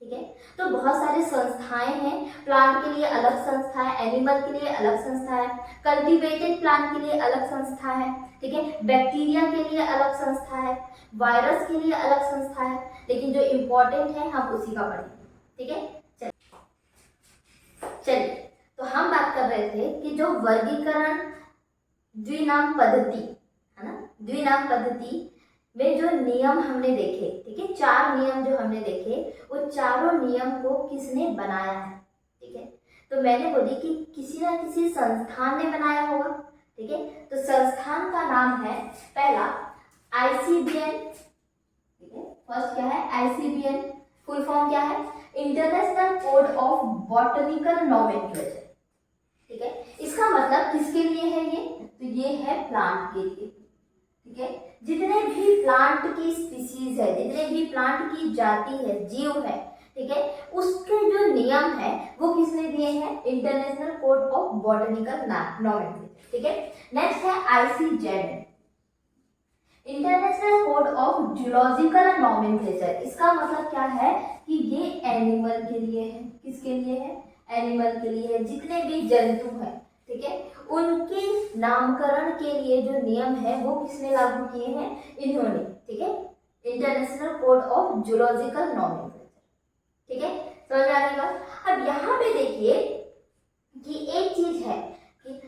ठीक है। तो बहुत सारी संस्थाएं हैं, प्लांट के लिए अलग संस्था है, एनिमल के लिए अलग संस्था है, कल्टीवेटेड प्लांट के लिए अलग संस्था है, ठीक है, बैक्टीरिया के लिए अलग संस्था है, वायरस के लिए अलग संस्था है, लेकिन जो इम्पोर्टेंट है हम उसी का पढ़ेंगे, ठीक है। चलिए तो हम बात कर रहे थे कि जो वर्गीकरण द्विनाम पद्धति है ना, द्विनाम पद्धति में जो नियम हमने देखे, ठीक है, 4 नियम जो हमने देखे, वो चारों नियम को किसने बनाया है, ठीक है। तो मैंने बोली कि किसी ना किसी संस्थान ने बनाया होगा, ठीक है। तो संस्थान का नाम है पहला ICBN, ठीक है। फर्स्ट क्या है, ICBN, फुल फॉर्म क्या है, international code of botanical nomenclature, ठीक है। इसका मतलब किसके लिए है ये, तो ये है प्लांट के लिए, ठीक है। जितने भी प्लांट की स्पीसीज है, जितने भी प्लांट की जाति है, जीव है, ठीक है, उसके जो नियम है वो किसने दिए हैं, international code of botanical nomenclature, ठीक है। नेक्स्ट है ICZN, international code of zoological nomenclature. इसका मतलब क्या है कि ये एनिमल के लिए है, किसके लिए है, एनिमल के लिए है, जितने भी जंतु हैं, ठीक है, उनके नामकरण के लिए जो नियम है वो किसने लागू किए हैं, इन्होंने, ठीक है, international code of zoological nomenclature, ठीक है। समझ में आ गई बात। अब यहाँ पे देखिए कि एक चीज है कि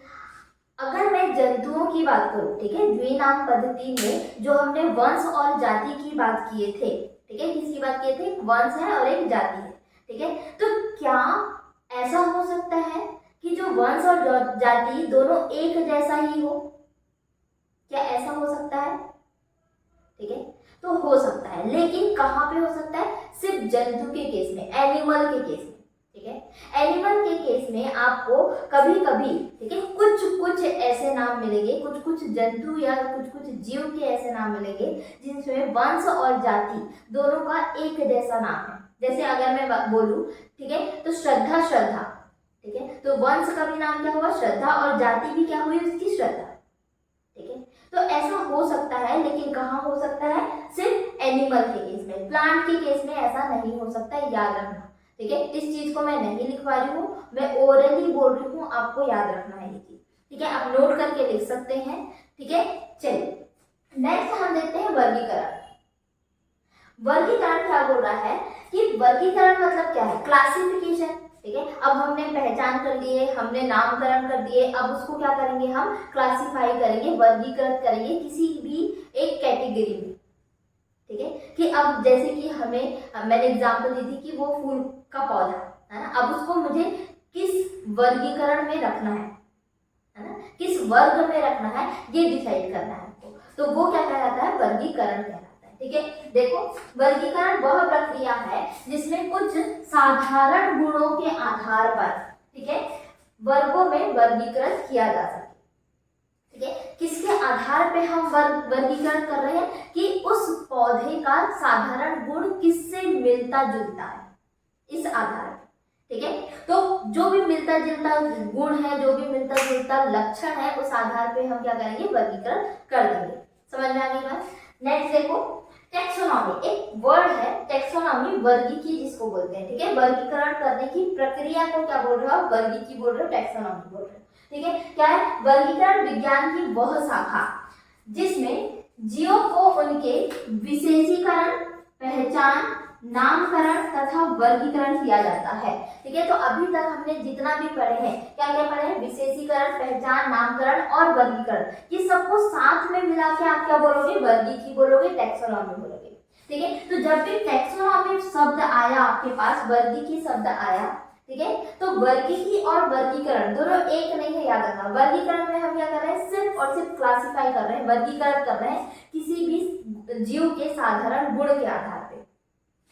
अगर मैं जंतुओं की बात करूं, ठीक है, द्विनाम पद्धति में जो हमने वंश और जाति की बात किए थे, ठीक है, किसकी बात किए थे, वंश है और एक जाति है, ठीक है। तो क्या ऐसा हो सकता है कि जो वंश और जाति दोनों एक जैसा ही हो, क्या ऐसा हो सकता है, ठीक है। तो हो सकता है, लेकिन कहाँ पे हो सकता है, सिर्फ जंतु के केस में, एनिमल के केस में, ठीक है। एनिमल के केस में आपको कभी कभी, ठीक है, कुछ कुछ ऐसे नाम मिलेंगे, कुछ कुछ जंतु या कुछ कुछ जीव के ऐसे नाम मिलेंगे जिनमें वंश और जाति दोनों का एक जैसा नाम है। जैसे अगर मैं बोलूं, ठीक है, तो श्रद्धा, श्रद्धा, ठीक है, तो वंश का भी नाम क्या हुआ, श्रद्धा, और जाति भी क्या हुई उसकी, श्रद्धा, ठीक है। तो ऐसा हो सकता है, लेकिन कहाँ हो सकता है, सिर्फ एनिमल के केस में, प्लांट के केस में ऐसा नहीं हो सकता, याद रखना, ठीक है। इस चीज को मैं नहीं लिखवा रही हूँ, मैं ओरली बोल रही हूँ, आपको याद रखना है ये चीज, ठीक है। आप नोट करके लिख सकते हैं, ठीक है। चलिए नेक्स्ट हम देखते हैं वर्गीकरण। वर्गीकरण क्या बोल रहा है कि वर्गीकरण मतलब क्या है, क्लासिफिकेशन, ठीक है। अब हमने पहचान कर लिए, हमने नामकरण कर दिए, अब उसको क्या करेंगे, हम क्लासिफाई करेंगे, वर्गीकृत करेंगे किसी भी एक कैटेगरी में, ठीक है। कि अब जैसे कि मैंने एग्जांपल दी थी कि वो फूल का पौधा है ना, अब उसको मुझे किस वर्गीकरण में रखना है ना, किस वर्ग में रखना है, ये डिसाइड करना है हमको, तो वो क्या कहलाता है, वर्गीकरण कहलाता है, ठीक है। देखो, वर्गीकरण वह प्रक्रिया है जिसमें कुछ साधारण गुणों के आधार पर, ठीक है, वर्गों में वर्गीकृत किया जा सके, ठीक है। किसके आधार पे हम वर्गीकरण कर रहे हैं कि उस पौधे का साधारण गुण किससे मिलता जुलता है, इस आधार पर, ठीक है। तो जो भी मिलता जुलता गुण है, जो भी मिलता जुलता लक्षण है, उस आधार पे हम क्या करेंगे, वर्गीकरण कर देंगे। समझ में आ गई बात। नेक्स्ट देखो, टेक्सोनॉमी एक वर्ड है, टेक्सोनॉमी वर्गीकी जिसको बोलते हैं, ठीक है। वर्गीकरण करने की प्रक्रिया को क्या बोल रहे हो, वर्गीकी बोल रहे हो, टेक्सोनॉमी बोल रहे हो, ठीक है। क्या है, वर्गीकरण विज्ञान की वह शाखा जिसमें जीवों को उनके विशेषीकरण, पहचान, नामकरण तथा वर्गीकरण किया जाता है, ठीक है। तो अभी तक हमने जितना भी पढ़े हैं, क्या क्या पढ़े हैं, विशेषीकरण, पहचान, नामकरण और वर्गीकरण, ये सबको साथ में मिला के आप क्या बोलोगे, वर्गीकी बोलोगे, टेक्सोनॉमी बोलोगे, ठीक है। तो जब भी टेक्सोनॉमी शब्द आया आपके पास, वर्गीकी शब्द आया, ठीक है, तो वर्गीकी और वर्गीकरण दोनों एक नहीं है, याद रखना। वर्गीकरण में हम क्या कर रहे हैं, सिर्फ और सिर्फ क्लासिफाई कर रहे हैं, वर्गीकरण कर रहे हैं किसी भी जीव के साधारण गुण के आधार पे,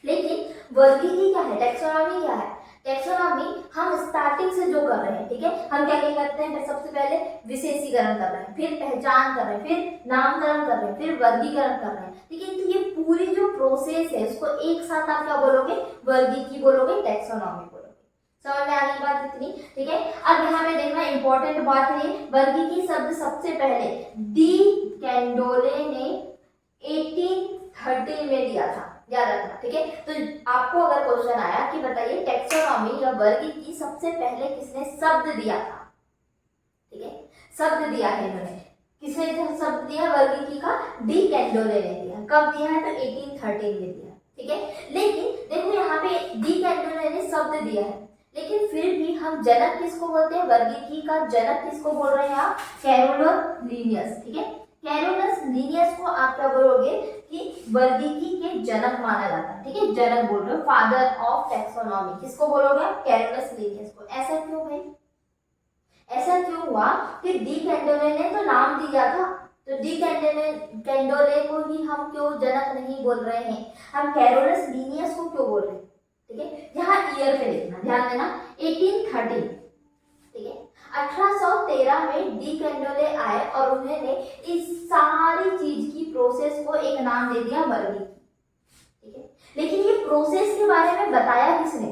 लेकिन वर्गीकी क्या है, टेक्सोनॉमी क्या है, टेक्सोनॉमी हम स्टार्टिंग से जो कर रहे हैं, ठीक है, हम क्या क्या करते हैं, सबसे पहले विशेषीकरण कर रहे हैं, फिर पहचान कर रहे हैं, फिर नामकरण कर रहे हैं, फिर वर्गीकरण कर रहे हैं, ठीक है। तो ये पूरी जो प्रोसेस है, उसको एक साथ आप क्या बोलोगे, वर्गीकी बोलोगे, टेक्सोनॉमी बोलोगे। समझ में आ गई बात इतनी, ठीक है। अब यहाँ पे देखना इंपॉर्टेंट बात है, वर्गीकी शब्द सबसे पहले डी कैंडोले ने 1830 में दिया था, याद रखना, ठीक है। तो आपको अगर क्वेश्चन आया कि बताइए टेक्सोनॉमी या वर्गीकी सबसे पहले किसने शब्द दिया था, ठीक है, शब्द दिया है इन्होंने, किसने शब्द दिया वर्गीकी का, डी कैंडोले ने दिया। कब दिया है, तो 1813 में दिया, ठीक है। लेकिन देखो यहाँ पे डी कैंडोले ने शब्द दिया है, लेकिन फिर भी हम जनक किसको बोलते हैं, वर्गीकी का जनक किसको बोल रहे हैं आप, कैरोलस लीनियस, ठीक है। कैरोलस लीनियस को आप क्या बोलोगे कि वर्गीकी के जनक माना जाता है, ठीक है, जनक बोल रहे हो, फादर ऑफ टेक्सोनॉमी किसको बोलोगे, कैरोलस लीनियस को। ऐसा क्यों भाई, ऐसा क्यों हुआ कि डी कैंडोले ने तो नाम दिया था, तो डी कैंडोले को ही हम क्यों जनक नहीं बोल रहे हैं, हम कैरोलस लीनियस को क्यों बोल रहे हैं, ठीक है। यहाँ ईयर पे लिखना, ध्यान देना, 1813, ठीक है। 1813 में डी कैंडोले आए और उन्होंने इस सारी चीज की प्रोसेस को एक नाम दे दिया, वर्गीकी, ठीक है। लेकिन ये प्रोसेस के बारे में बताया किसने,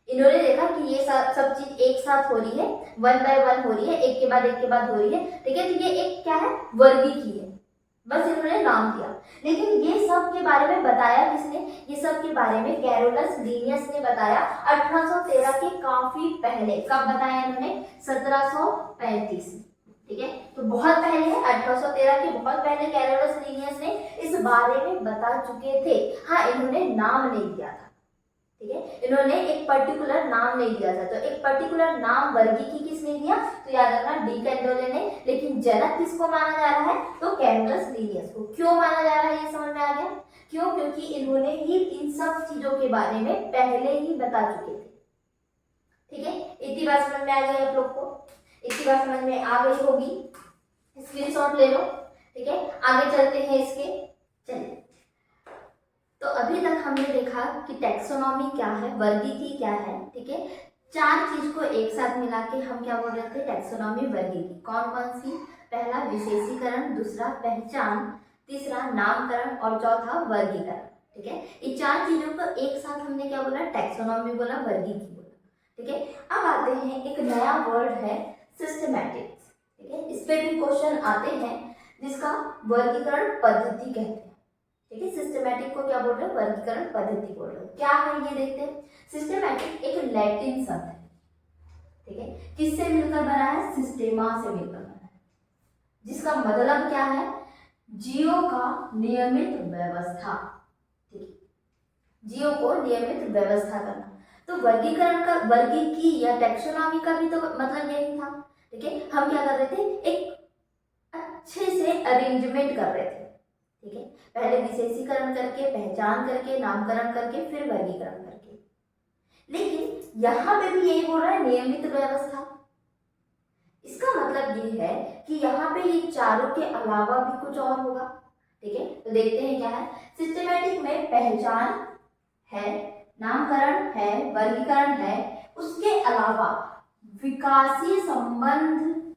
इन्होंने देखा कि ये सब चीज एक साथ हो रही है, वन बाय वन हो रही है, एक के बाद एक के बाद हो रही है, ठीक है। तो ये एक क्या है, वर्गीकी है, बस इन्होंने नाम दिया। लेकिन ये सब के बारे में बताया किसने, ये सब के बारे में कैरोलस लीनियस ने बताया 1813 के काफी पहले। कब बताया इन्होंने, 1735, ठीक है। तो बहुत पहले है, 1813 के बहुत पहले कैरोलस लीनियस ने इस बारे में बता चुके थे। हाँ, इन्होंने नाम नहीं दिया था, ठीक है, इन्होंने एक पर्टिकुलर नाम नहीं दिया था। तो एक पर्टिकुलर नाम वर्गीकी किसने दिया, तो याद रखना डी कैंडोले ने। लेकिन जनक किसको माना जा रहा है, तो कैरोलस लीनियस को। क्यों माना जा रहा है, ये समझ में आ गया, क्यों, क्योंकि इन्होंने ही इन सब चीजों के बारे में पहले ही बता चुके थे, ठीक है। इतनी बात समझ में आ गई आप लोग को, इतनी बात समझ में आ गई होगी, स्क्रीनशॉट ले लो, ठीक है। आगे चलते हैं इसके, चलिए। तो अभी तक हमने देखा कि टेक्सोनॉमी क्या है, वर्गीकी क्या है, ठीक है। चार चीज को एक साथ मिला के हम क्या बोल रहे थे, टेक्सोनॉमी, वर्गीकी। कौन कौन सी, पहला विशेषीकरण, दूसरा पहचान, तीसरा नामकरण और चौथा वर्गीकरण, ठीक है। ये चार चीजों को एक साथ हमने क्या बोला, टेक्सोनॉमी बोला, वर्गीकी बोला, ठीक है। अब आते हैं, एक नया वर्ड है सिस्टमैटिक्स, ठीक है। इस पे भी क्वेश्चन आते हैं, जिसका वर्गीकरण पद्धति कहते हैं, ठीक है। सिस्टमैटिक को क्या बोल रहे हैं, वर्गीकरण पद्धति बोल रहे हैं। क्या है ये देखते हैं। सिस्टमैटिक एक लैटिन शब्द है, ठीक है, किससे मिलकर बना है, सिस्टेमा से मिलकर बना है, जिसका मतलब क्या है, जीवों का नियमित व्यवस्था, ठीक है, जीवों को नियमित व्यवस्था करना। तो वर्गीकरण का, वर्गीकी या टैक्सोनॉमी का भी तो मतलब यही था। ठीक है, हम क्या कर रहे थे, एक अच्छे से अरेंजमेंट कर रहे थे। ठीक है, पहले विशेषीकरण करके, पहचान करके, नामकरण करके, फिर वर्गीकरण करके। लेकिन यहाँ पे भी यही बोल रहा है नियमित व्यवस्था। इसका मतलब ये है कि यहाँ पे ये चारों के अलावा भी कुछ और होगा। ठीक है, तो देखते हैं क्या है। सिस्टमैटिक में पहचान है, नामकरण है, वर्गीकरण है, उसके अलावा विकासीय संबंध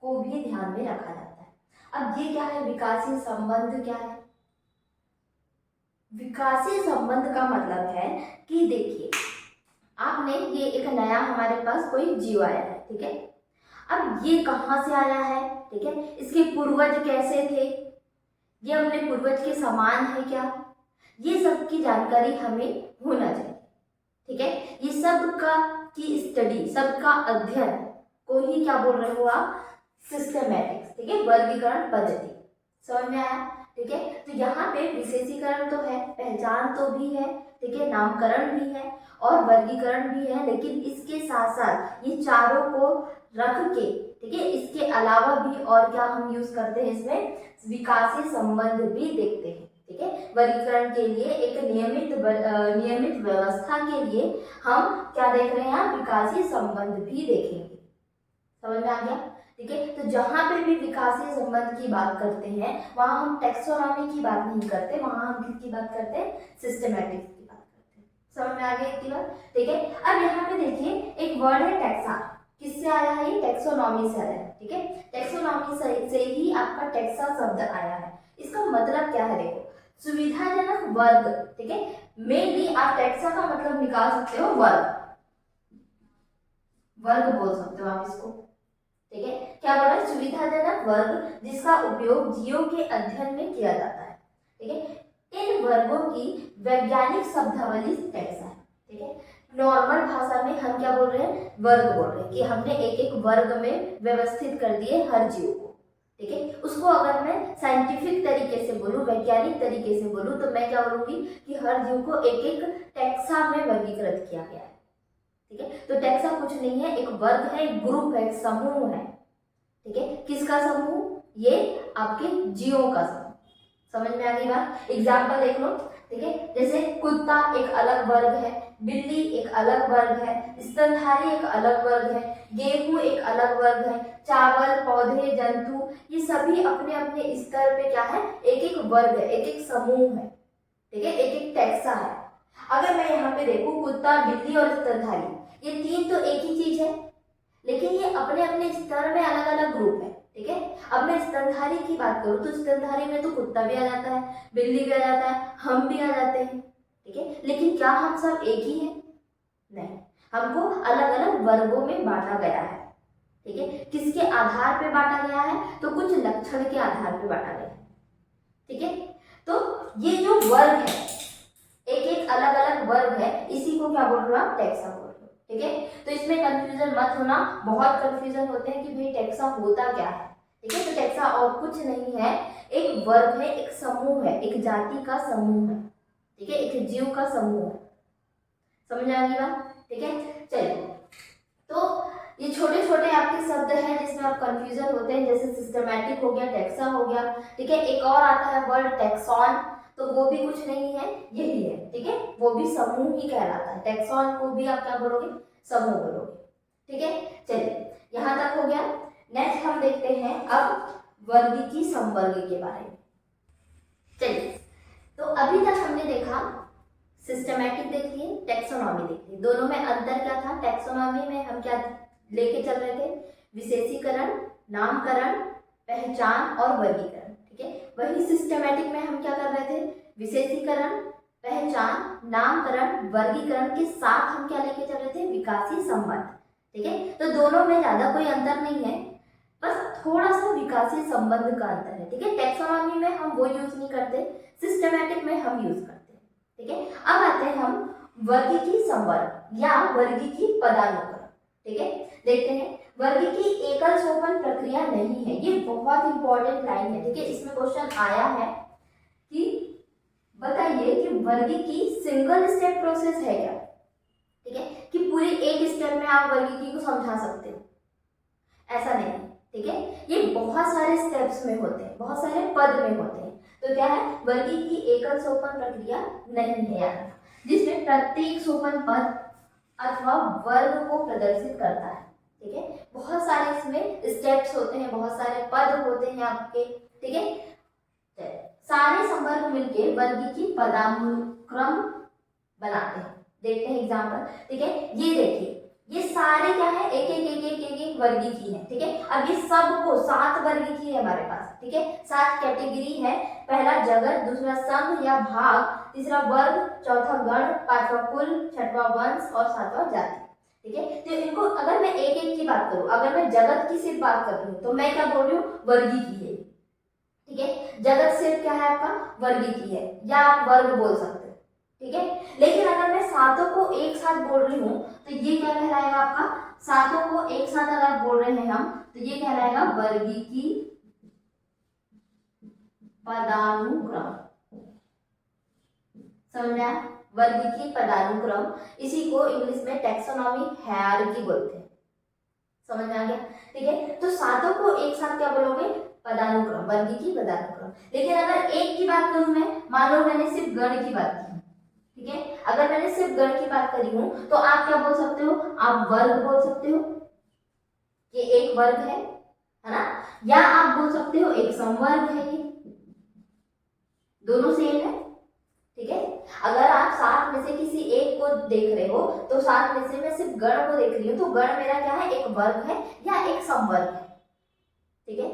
को भी ध्यान में रखा जाता है। अब ये क्या है, विकासीय संबंध क्या है? विकासीय संबंध का मतलब है कि देखिए, आपने ये एक नया हमारे पास कोई जीव आया है। ठीक है, अब ये कहाँ से आया है? ठीक है, इसके पूर्वज कैसे थे, ये अपने पूर्वज के समान है क्या, ये सब की जानकारी हमें होना चाहिए। ठीक है, ये सब का की स्टडी, सबका अध्ययन को ही क्या बोल रहे हो आप? सिस्टमैटिक्स। ठीक है, वर्गीकरण पद्धति। समझ में आया? ठीक है, तो यहाँ पे विशेषीकरण तो है, पहचान तो भी है, ठीक है, नामकरण भी है और वर्गीकरण भी है, लेकिन इसके साथ साथ ये चारों को रख के, ठीक है, इसके अलावा भी और क्या हम यूज करते हैं, इसमें विकासीय संबंध भी देखते हैं। ठीक है, वर्गीकरण के लिए एक नियमित व्यवस्था के लिए हम क्या देख रहे हैं, विकासीय संबंध भी देखेंगे। समझ में आ गया? ठीक है, तो जहां पे भी विकासीय संबंध की बात करते हैं वहां हम टैक्सोनॉमी की बात नहीं करते, वहां हम किसकी बात करते हैं? सिस्टमैटिक्स की बात करते हैं। समझ में आ गया इतनी बात? ठीक है, अब यहाँ पे देखिए एक वर्ड है टैक्सा। किससे आया है? ये टैक्सोनॉमी से आया है। ठीक है, टैक्सोनॉमी से ही आपका टैक्सा शब्द आया है। इसका मतलब क्या है? देखो, सुविधाजनक वर्ग। ठीक है, मेनली आप टैक्सा का मतलब निकाल सकते हो वर्ग, वर्ग बोल सकते हो आप इसको। ठीक है, क्या बोला? सुविधाजनक वर्ग जिसका उपयोग जीवों के अध्ययन में किया जाता है। ठीक है, इन वर्गों की वैज्ञानिक शब्दावली टैक्सा है। ठीक है, नॉर्मल भाषा में हम क्या बोल रहे हैं? वर्ग बोल रहे हैं, कि हमने एक एक वर्ग में व्यवस्थित कर दिए हर जीव को। ठीक है, उसको अगर मैं साइंटिफिक तरीके से बोलूं, वैज्ञानिक तरीके से बोलूं, तो मैं क्या बोलूंगी कि हर जीव को एक एक टैक्सा में वर्गीकृत किया गया है। ठीक है, तो टैक्सा कुछ नहीं है, एक वर्ग है, एक ग्रुप है, एक समूह है। ठीक है, किसका समूह? ये आपके जीवों का समूह। समझ में आ गई बात? एग्जाम्पल देख लो। ठीक है, जैसे कुत्ता एक अलग वर्ग है, बिल्ली एक अलग वर्ग है, स्तनधारी एक अलग वर्ग है, गेहूं एक अलग वर्ग है, चावल, पौधे, जंतु, ये सभी अपने अपने स्तर पे क्या है? एक एक वर्ग है, एक एक समूह है। ठीक है, एक एक टैक्सा है। अगर मैं यहाँ पे देखूं, कुत्ता, बिल्ली और स्तनधारी, ये तीन तो एक ही चीज है, लेकिन ये अपने अपने स्तर में अलग अलग ग्रुप है। ठीक है, अब मैं स्तनधारी की बात करूं तो स्तनधारी में तो कुत्ता भी आ जाता है, बिल्ली भी आ जाता है, हम भी आ जाते हैं। ठीक है, लेकिन क्या हम सब एक ही हैं? नहीं, हमको अलग अलग वर्गों में बांटा गया है। ठीक है, किसके आधार पे बांटा गया है? तो कुछ लक्षण के आधार पे बांटा गया है। ठीक है, तो ये जो वर्ग है, एक एक अलग अलग वर्ग है, इसी को क्या बोल रहे हो आप? टैक्सा बोल रहे हो। ठीक है, तो इसमें कंफ्यूजन मत होना, बहुत कंफ्यूजन होते हैं कि भाई टैक्सा होता क्या है। ठीक है, तो टैक्सा और कुछ नहीं है, एक वर्ग है, एक समूह है, एक जाति का समूह है। ठीक है, एक जीव का समूह है। समझ आ गई बात? ठीक है, चलिए, तो ये छोटे छोटे आपके शब्द हैं जिसमें आप कंफ्यूजन होते हैं, जैसे सिस्टमैटिक हो गया, टैक्सा हो गया। ठीक है, एक और आता है वर्ड टैक्सॉन, तो वो भी कुछ नहीं है, यही है। ठीक है, वो भी समूह ही कहलाता है। टैक्सॉन को भी आप क्या बोलोगे? समूह बोलोगे। ठीक है, चलिए, यहां तक हो गया। नेक्स्ट हम देखते हैं अब वर्गीकी संवर्ग के बारे में। चलिए, तो अभी तक हमने देखा सिस्टमैटिक देख लिए, टैक्सोनॉमी देख ली। दोनों में अंतर क्या था? टैक्सोनॉमी में हम क्या लेके चल रहे थे? विशेषीकरण, नामकरण, पहचान और वर्गीकरण। ठीक है, वही सिस्टमैटिक में हम क्या कर रहे थे? विशेषीकरण, पहचान, नामकरण, वर्गीकरण के साथ हम क्या लेके चल रहे थे? विकासीय संबंध। ठीक है, तो दोनों में ज्यादा कोई अंतर नहीं है, बस थोड़ा सा विकासीय संबंध का अंतर है। ठीक है, टैक्सोनॉमी में हम वो यूज नहीं करते, सिस्टमैटिक में हम यूज करते हैं। ठीक है, अब आते हैं हम वर्गीकी संवर्ग या वर्गीकी पदानुक्रम। ठीक है, देखते हैं। वर्गीकी एकल सोपान प्रक्रिया नहीं है, ये बहुत इंपॉर्टेंट लाइन है। ठीक है, इसमें क्वेश्चन आया है कि बताइए कि वर्गीकी सिंगल स्टेप प्रोसेस है क्या? ठीक है, कि पूरी एक स्टेप में आप वर्गीकी को समझा सकते हो, ऐसा नहीं है। ठीक है, ये बहुत सारे स्टेप्स में होते हैं, बहुत सारे पद में होते हैं। तो क्या है, वर्गीकी एकल सोपान प्रक्रिया नहीं है यार, जिसमें प्रत्येक सोपान पद अथवा वर्ग को प्रदर्शित करता है। ठीक है, बहुत सारे इसमें स्टेप्स होते हैं, बहुत सारे पद होते हैं आपके। ठीक है, सारे संवर्ग मिलके वर्गीकी पदानुक्रम बनाते हैं। देखते हैं एग्जाम्पल। ठीक है, ये देखिए, ये सारे क्या है, एक एक एक एक एक एक वर्गीकी है। ठीक है, अब ये सबको 7 वर्गीकी है हमारे पास। ठीक है, 7 कैटेगरी है। पहला जगत, दूसरा संघ या भाग, तीसरा वर्ग, चौथा गण, पांचवा कुल, छठवां वंश और सातवां जाति। ठीक है, तो इनको अगर मैं एक एक की बात करूं, अगर मैं जगत की सिर्फ बात कर रही हूँ तो मैं क्या बोल रही हूँ, वर्गीकी है। ठीक है, जगत सिर्फ क्या है आपका, वर्गीकी है, या आप वर्ग बोल सकते हो। ठीक है, लेकिन अगर मैं सातों को एक साथ बोल रही हूँ तो ये क्या कहलाएगा आपका, सातों को एक साथ अगर बोल रहे हैं हम तो ये कहलाएगा वर्गीकी पदानुक्रम। समझा, वर्गीकी पदानुक्रम, इसी को इंग्लिश में टैक्सोनॉमी हायरार्की बोलते हैं। समझ में आ गया। ठीक है, तो सातों को एक साथ क्या बोलोगे, पदानुक्रम, वर्गीकी पदानुक्रम। लेकिन अगर एक की बात करूं मैं, मान लो मैंने सिर्फ गण की बात की, ठीक है, अगर मैंने सिर्फ गण की बात करी हूं तो आप क्या बोल सकते हो, आप वर्ग बोल सकते हो, ये एक वर्ग है ना, या आप बोल सकते हो एक समवर्ग है, ये दोनों सेम है। ठीक है, अगर आप 7 में से किसी एक को देख रहे हो तो 7 में से मैं सिर्फ गण को देख रही हूँ तो गण मेरा क्या है, एक वर्ग है या एक समवर्ग है। ठीक है,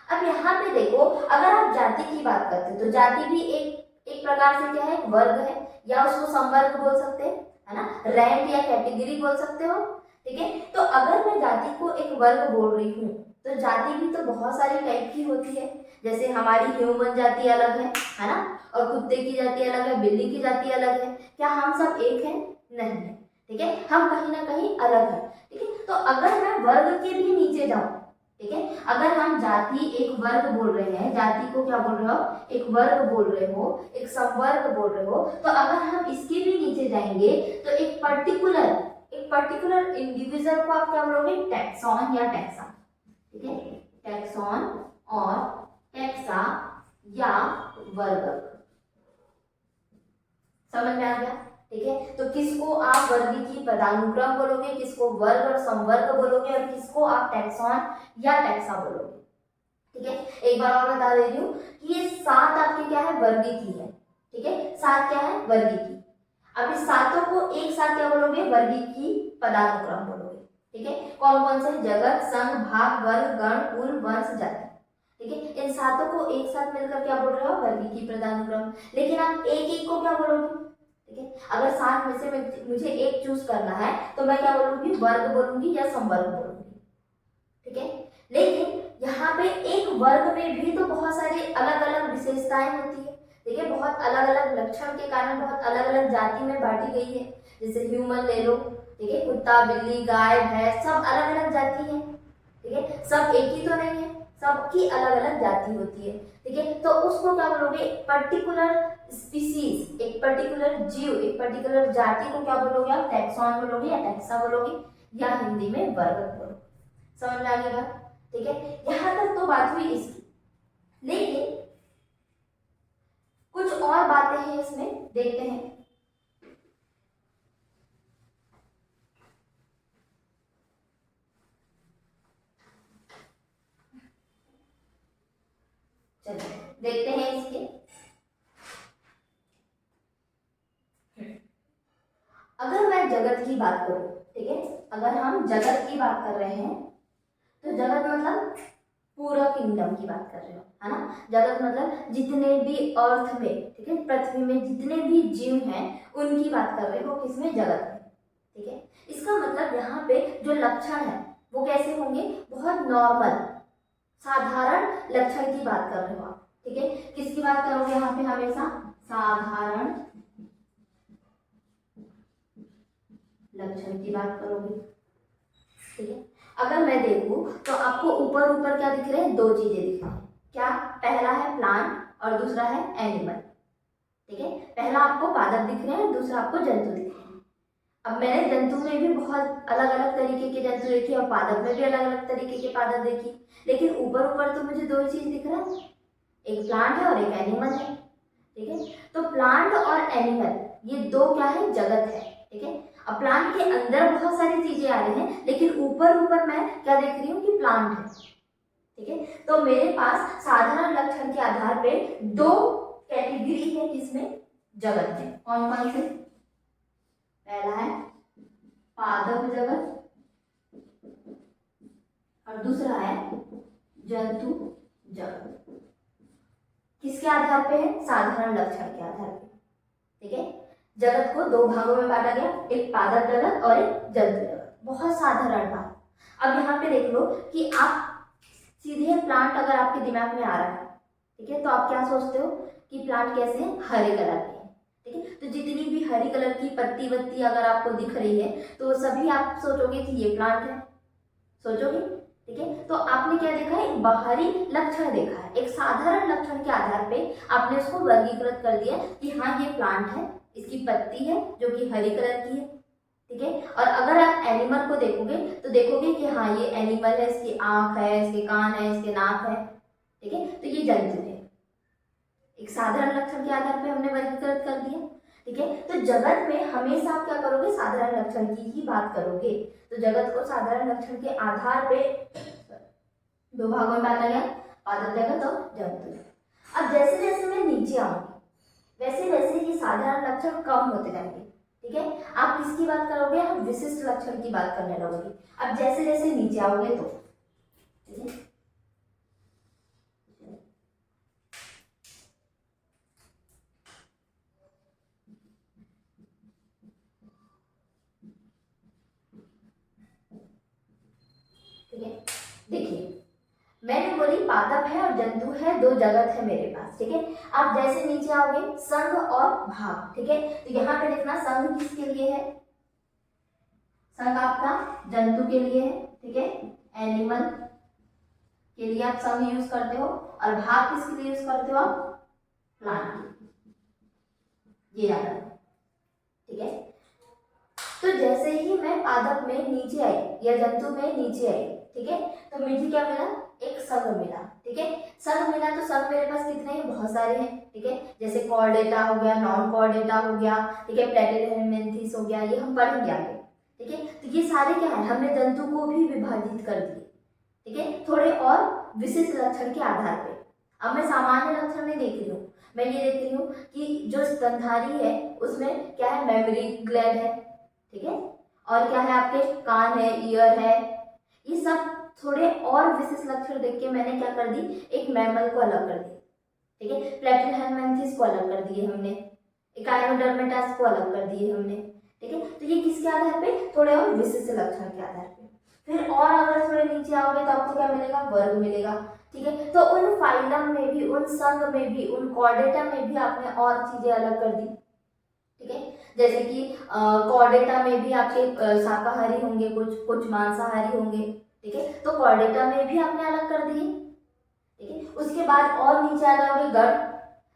अब यहाँ पे देखो, अगर आप जाति की बात करते हो तो जाति भी एक प्रकार से क्या है, एक वर्ग है, या उसको संवर्ग बोल सकते हैं, है ना, रैंक या कैटेगरी बोल सकते हो। ठीक है, तो अगर मैं जाति को एक वर्ग बोल रही हूँ तो जाति भी तो बहुत सारी टाइप की होती है। जैसे हमारी ह्यूमन जाति अलग है ना, और कुत्ते की जाति अलग है, बिल्ली की जाति अलग है। क्या हम सब एक हैं? नहीं है। ठीक है, हम कहीं ना कहीं अलग है। ठीक है, तो अगर मैं वर्ग के भी नीचे जाऊं, ठीक है, अगर हम जाति एक वर्ग बोल रहे हैं, जाति को क्या बोल रहे हो, एक वर्ग बोल रहे हो, एक संवर्ग बोल रहे हो, तो अगर हम इसके भी नीचे जाएंगे तो एक पर्टिकुलर इंडिविजुअल को आप क्या बोलोगे, टैक्सॉन या टैक्सा। ठीक है, टैक्सॉन और टैक्सा या वर्गक। समझ में आ गया। ठीक है, तो किसको आप वर्गीकी पदानुक्रम बोलोगे, किसको वर्ग और संवर्ग बोलोगे, और किसको आप टैक्सॉन या टैक्सा बोलोगे। ठीक है, एक बार और बता दे रही हूँ कि ये 7 आपके क्या है, वर्गीकी है। ठीक है, 7 क्या है, वर्गीकी। अब इस सातों को एक साथ क्या बोलोगे, वर्गीकी पदानुक्रम बोलोगे। ठीक है, कौन कौन से, जगत, संघ, भाग, वर्ग, गण, कुल, वंश, जाति। ठीक है, इन सातों को एक साथ मिलकर क्या बोल रहे हो, वर्गीकी पदानुक्रम। लेकिन आप एक एक को क्या बोलोगे। ठीक है, अगर 7 में से मुझे एक चूज करना है तो मैं क्या बोलूंगी, वर्ग बोलूंगी या संवर्ग बोलूंगी। ठीक है, लेकिन यहाँ पे एक वर्ग में भी तो बहुत सारी अलग अलग विशेषताएं होती है। ठीक है, बहुत अलग अलग लक्षण के कारण बहुत अलग अलग जाति में बांटी गई है। जैसे ह्यूमन ले लो, ठीक है, कुत्ता, बिल्ली, गाय, भैंस, सब अलग अलग जाति है। ठीक है, सब एक ही तो नहीं है, सबकी अलग अलग जाति होती है। ठीक है, तो उसको क्या बोलोगे, पर्टिकुलर स्पीसीज, एक पर्टिकुलर जीव, एक पर्टिकुलर जाति को क्या बोलोगे आप, टैक्सॉन बोलोगे या टैक्सा बोलोगे, या हिंदी में वर्गक बोलोगे। समझ में आ गई बात। ठीक है, यहां तक तो बात हुई इसकी, लेकिन कुछ और बातें हैं इसमें, देखते हैं। चलिए देखते हैं इसके। अगर मैं जगत की बात करूं, ठीक है, अगर हम जगत की बात कर रहे हैं तो जगत मतलब पूरा किंगडम की बात कर रहे हो, है ना। जगत मतलब जितने भी अर्थ में, ठीक है, पृथ्वी में जितने भी जीव हैं उनकी बात कर रहे हो, किसमें, जगत में। ठीक है, इसका मतलब यहाँ पे जो लक्षण है वो कैसे होंगे, बहुत नॉर्मल साधारण लक्षण की बात कर रहे हो आप। ठीक है, किसकी बात करोगे यहाँ पे, हमेशा साधारण लक्षण की बात करोगे। ठीक है, अगर मैं देखूं तो आपको ऊपर ऊपर क्या दिख रहे हैं, 2 चीजें दिख रही हैं। क्या, पहला है प्लांट और दूसरा है एनिमल। ठीक है, पहला आपको पादप दिख रहे हैं, दूसरा आपको जंतु दिख रहे हैं। अब मैंने जंतु में भी बहुत अलग अलग तरीके के जंतु देखे और पादप में भी अलग अलग तरीके के पादप देखी, लेकिन ऊपर ऊपर तो मुझे दो ही चीज दिख रहा है, एक प्लांट है और एक एनिमल है। ठीक है, तो प्लांट और एनिमल ये दो क्या है, जगत है। ठीक है, अब प्लांट के अंदर बहुत सारी चीजें आ रही हैं, लेकिन ऊपर ऊपर मैं क्या देख रही हूँ कि प्लांट है। ठीक है, तो मेरे पास साधारण लक्षण के आधार पे दो कैटेगरी है जिसमें जगत है। कौन कौन से? पहला है पादप जगत और दूसरा है जंतु जगत। किसके आधार पे है? साधारण लक्षण के आधार पे। ठीक है, जगत को दो भागों में बांटा गया, एक पादप जगत और एक जंतु जगत। बहुत साधारण बात। अब यहाँ पे देख लो कि आप सीधे प्लांट अगर आपके दिमाग में आ रहा है, ठीक है, तो आप क्या सोचते हो कि प्लांट कैसे हैं? हरे कलर के हैं। ठीक है, तो जितनी भी हरी कलर की पत्ती वत्ती अगर आपको दिख रही है तो सभी आप सोचोगे कि ये प्लांट है, सोचोगे। ठीक है, तो आपने क्या देखा है? एक बाहरी लक्षण देखा है, एक साधारण लक्षण के आधार पे आपने उसको वर्गीकृत कर दिया कि हाँ ये प्लांट है, इसकी पत्ती है जो कि हरी कलर की है। ठीक है, और अगर आप एनिमल को देखोगे तो देखोगे कि हाँ ये एनिमल है, इसकी आंख है, इसके कान है, इसके नाक है। ठीक है, तो ये जंतु है। एक साधारण लक्षण के आधार पे हमने वर्गीकृत कर दिया। ठीक है, तो जगत में हमेशा आप क्या करोगे? साधारण लक्षण की ही बात करोगे। तो जगत को साधारण लक्षण के आधार पे दो भागों में बांटा गया, पादप जगत और जंतु। अब जैसे जैसे मैं नीचे आऊंगी वैसे वैसे ये साधारण लक्षण कम होते जाएंगे। ठीक है, आप किसकी बात करोगे? आप विशिष्ट लक्षण की बात करने लगोगे। अब जैसे जैसे नीचे आओगे तो ठीक है, ठीक है, देखिए मैंने बोली पादप है और जंतु है, दो जगत है मेरे पास। ठीक है, आप जैसे नीचे आओगे संघ और भाग। ठीक है, तो यहाँ पे देखना संघ किसके लिए है? संघ आपका जंतु के लिए है। ठीक है, एनिमल के लिए आप संघ यूज करते हो, और भाग किसके लिए यूज करते हो? आप प्लांट, ये याद रखना। ठीक है, तो जैसे ही मैं पादप में नीचे आई या जंतु में नीचे आई, ठीक है, तो मुझे क्या मिला? एक संघ मिला। ठीक है, संघ मिला तो संघ मेरे पास कितने हैं? बहुत सारे हैं। ठीक है, जैसे कॉर्डेटा हो गया, नॉन कॉर्डेटा हो गया, ठीक है, प्लेटिहेलमिन्थेस हो गया, ये हम पढ़ेंगे आगे। ठीक है, तो ये सारे क्या है? हमने जंतु को भी विभाजित कर दिए। ठीक है, थोड़े और विशिष्ट लक्षण के आधार पे। अब मैं सामान्य लक्षण नहीं देख रही हूँ, मैं ये देख रही हूँ कि जो स्तनधारी है उसमें क्या है? मेमोरी ग्लैंड है। ठीक है, और क्या है? आपके कान है, ईयर है, ये सब थोड़े और विशिष्ट लक्षण देख के मैंने क्या कर दी? एक मैमल को अलग कर दी। ठीक है, प्लेटिहेलमिन्थेस को अलग कर दिए हमने, एकाइनोडर्मेटास को अलग कर दिए हमने। ठीक है, तो ये किसके आधार पे? थोड़े और विशिष्ट लक्षण के आधार पे। फिर और अगर थोड़े नीचे आओगे तो आपको क्या मिलेगा? वर्ग मिलेगा। ठीक है, तो उन फाइलम में भी, उन संघ में भी, उन कॉर्डेटा में भी आपने और चीजें अलग कर दी। ठीक है, जैसे कि कॉर्डेटा में भी आपके शाकाहारी होंगे, कुछ कुछ मांसाहारी होंगे। ठीक है, तो कॉर्डेटा में भी आपने अलग कर दिए। ठीक है, उसके बाद और नीचे आ जाओगे गण,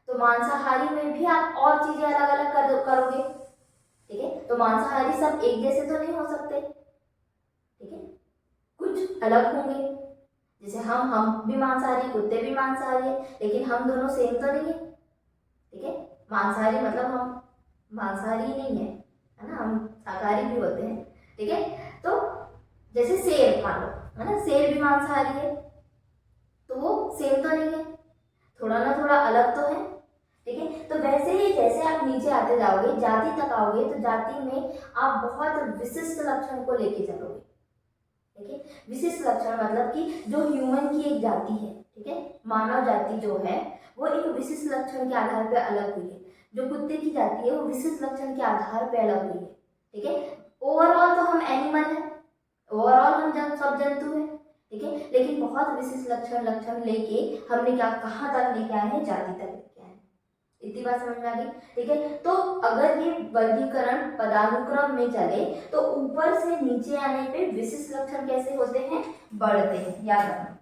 तो मांसाहारी में भी आप और चीजें अलग अलग करोगे। ठीक है, तो मांसाहारी सब एक जैसे तो नहीं हो सकते। ठीक है, कुछ अलग होंगे, जैसे हम भी मांसाहारी, कुत्ते भी मांसाहारी है, लेकिन हम दोनों सेम तो नहीं है। ठीक है, मांसाहारी मतलब हम मांसाहारी नहीं है ना, हम शाकाहारी भी होते हैं। ठीक है, तो जैसे शेर मान लो, है ना, शेर भी मांसाहारी है, तो वो सेम तो नहीं है, थोड़ा ना थोड़ा अलग तो है। ठीक है, तो वैसे ही जैसे आप नीचे आते जाओगे, जाति तक आओगे, तो जाति में आप बहुत विशिष्ट लक्षण को लेके चलोगे। ठीक है, विशिष्ट लक्षण मतलब कि जो ह्यूमन की एक जाति है, ठीक है, मानव जाति जो है वो एक विशिष्ट लक्षण के आधार पर अलग हुई है। जो कुत्ते की जाति है वो विशिष्ट लक्षण के आधार पर अलग हुई है। ठीक है, ओवरऑल तो हम एनिमल है, ओवरऑल हम सब जंतु है। ठीक है, लेकिन बहुत विशिष्ट लक्षण लेके हमने क्या, कहाँ तक लेके आए हैं? जाति तक लेके आए हैं। इतनी बात समझ में आ गई। ठीक है, तो अगर ये वर्गीकरण पदानुक्रम में चले तो ऊपर से नीचे आने पे विशिष्ट लक्षण कैसे होते हैं? बढ़ते हैं, याद रखना।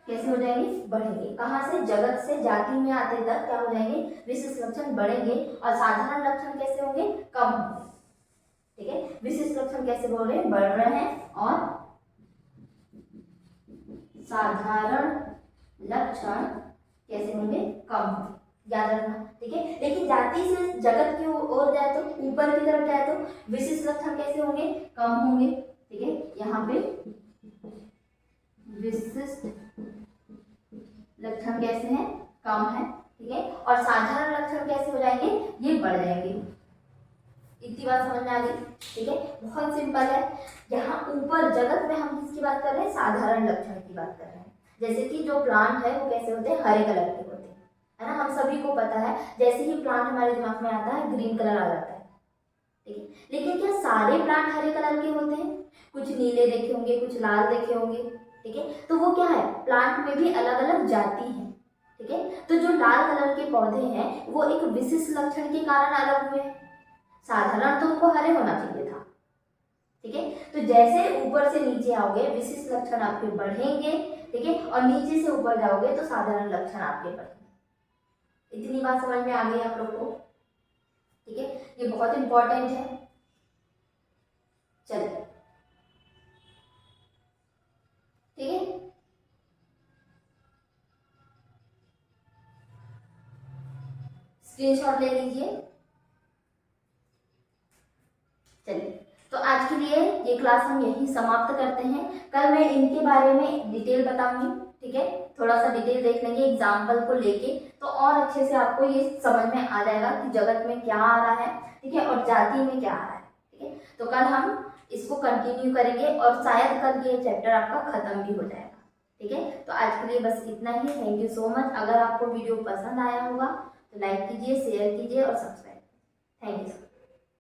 कैसे हो जाएंगे, बढ़ेंगे। कहाँ से, जगत से जाति में आते तक क्या हो जाएंगे, विशिष्ट लक्षण बढ़ेंगे। और साधारण लक्षण कैसे होंगे, कम होंगे। ठीक है, विशिष्ट लक्षण कैसे बोल रहे हैं, बढ़ रहे हैं, और साधारण लक्षण कैसे होंगे, कम होंगे। याद रखना। ठीक है, लेकिन जाति से जगत की ओर जाए तो, ऊपर की तरफ जाए तो विशिष्ट लक्षण कैसे होंगे, कम होंगे। ठीक है, यहाँ पे विशिष्ट लक्षण कैसे हैं, कम है। ठीक है, और साधारण लक्षण कैसे हो जाएंगे, ये बढ़ जाएंगे। इतनी बात समझ में आ गई। ठीक है, बहुत सिंपल है। यहाँ ऊपर जगत में हम किसकी बात कर रहे हैं, साधारण लक्षण की बात कर रहे हैं। जैसे कि जो प्लांट है वो कैसे होते हैं, हरे कलर के होते हैं, है ना, हम सभी को पता है। जैसे ही प्लांट हमारे दिमाग में आता है ग्रीन कलर आ जाता है। ठीक है, लेकिन क्या सारे प्लांट हरे कलर के होते हैं, कुछ नीले देखे होंगे, कुछ लाल देखे होंगे। ठीक है, तो वो क्या है, प्लांट में भी अलग अलग जाति है। ठीक है, तो जो लाल कलर के पौधे हैं वो एक विशिष्ट लक्षण के कारण अलग हुए। साधारण तो उनको हरे होना चाहिए था। ठीक है, तो जैसे ऊपर से नीचे आओगे विशिष्ट लक्षण आपके बढ़ेंगे। ठीक है, और नीचे से ऊपर जाओगे तो साधारण लक्षण आपके बढ़ेंगे। इतनी बात समझ में आ गई आप लोग को। ठीक है, ये बहुत इंपॉर्टेंट है। चलिए, ठीक है, स्क्रीनशॉट ले लीजिए। चलिए, तो आज के लिए ये क्लास हम यही समाप्त करते हैं। कल मैं इनके बारे में डिटेल बताऊंगी। ठीक है, थोड़ा सा डिटेल देख लेंगे एग्जाम्पल को लेके, तो और अच्छे से आपको ये समझ में आ जाएगा कि जगत में क्या आ रहा है। ठीक है, और जाति में क्या आ रहा है। ठीक है, तो कल हम इसको कंटिन्यू करेंगे और शायद कल ये चैप्टर आपका खत्म भी हो जाएगा। ठीक है, तो आज के लिए बस इतना ही। Thank you so much. अगर आपको वीडियो पसंद आया होगा तो लाइक कीजिए, शेयर कीजिए और सब्सक्राइब। Thank you.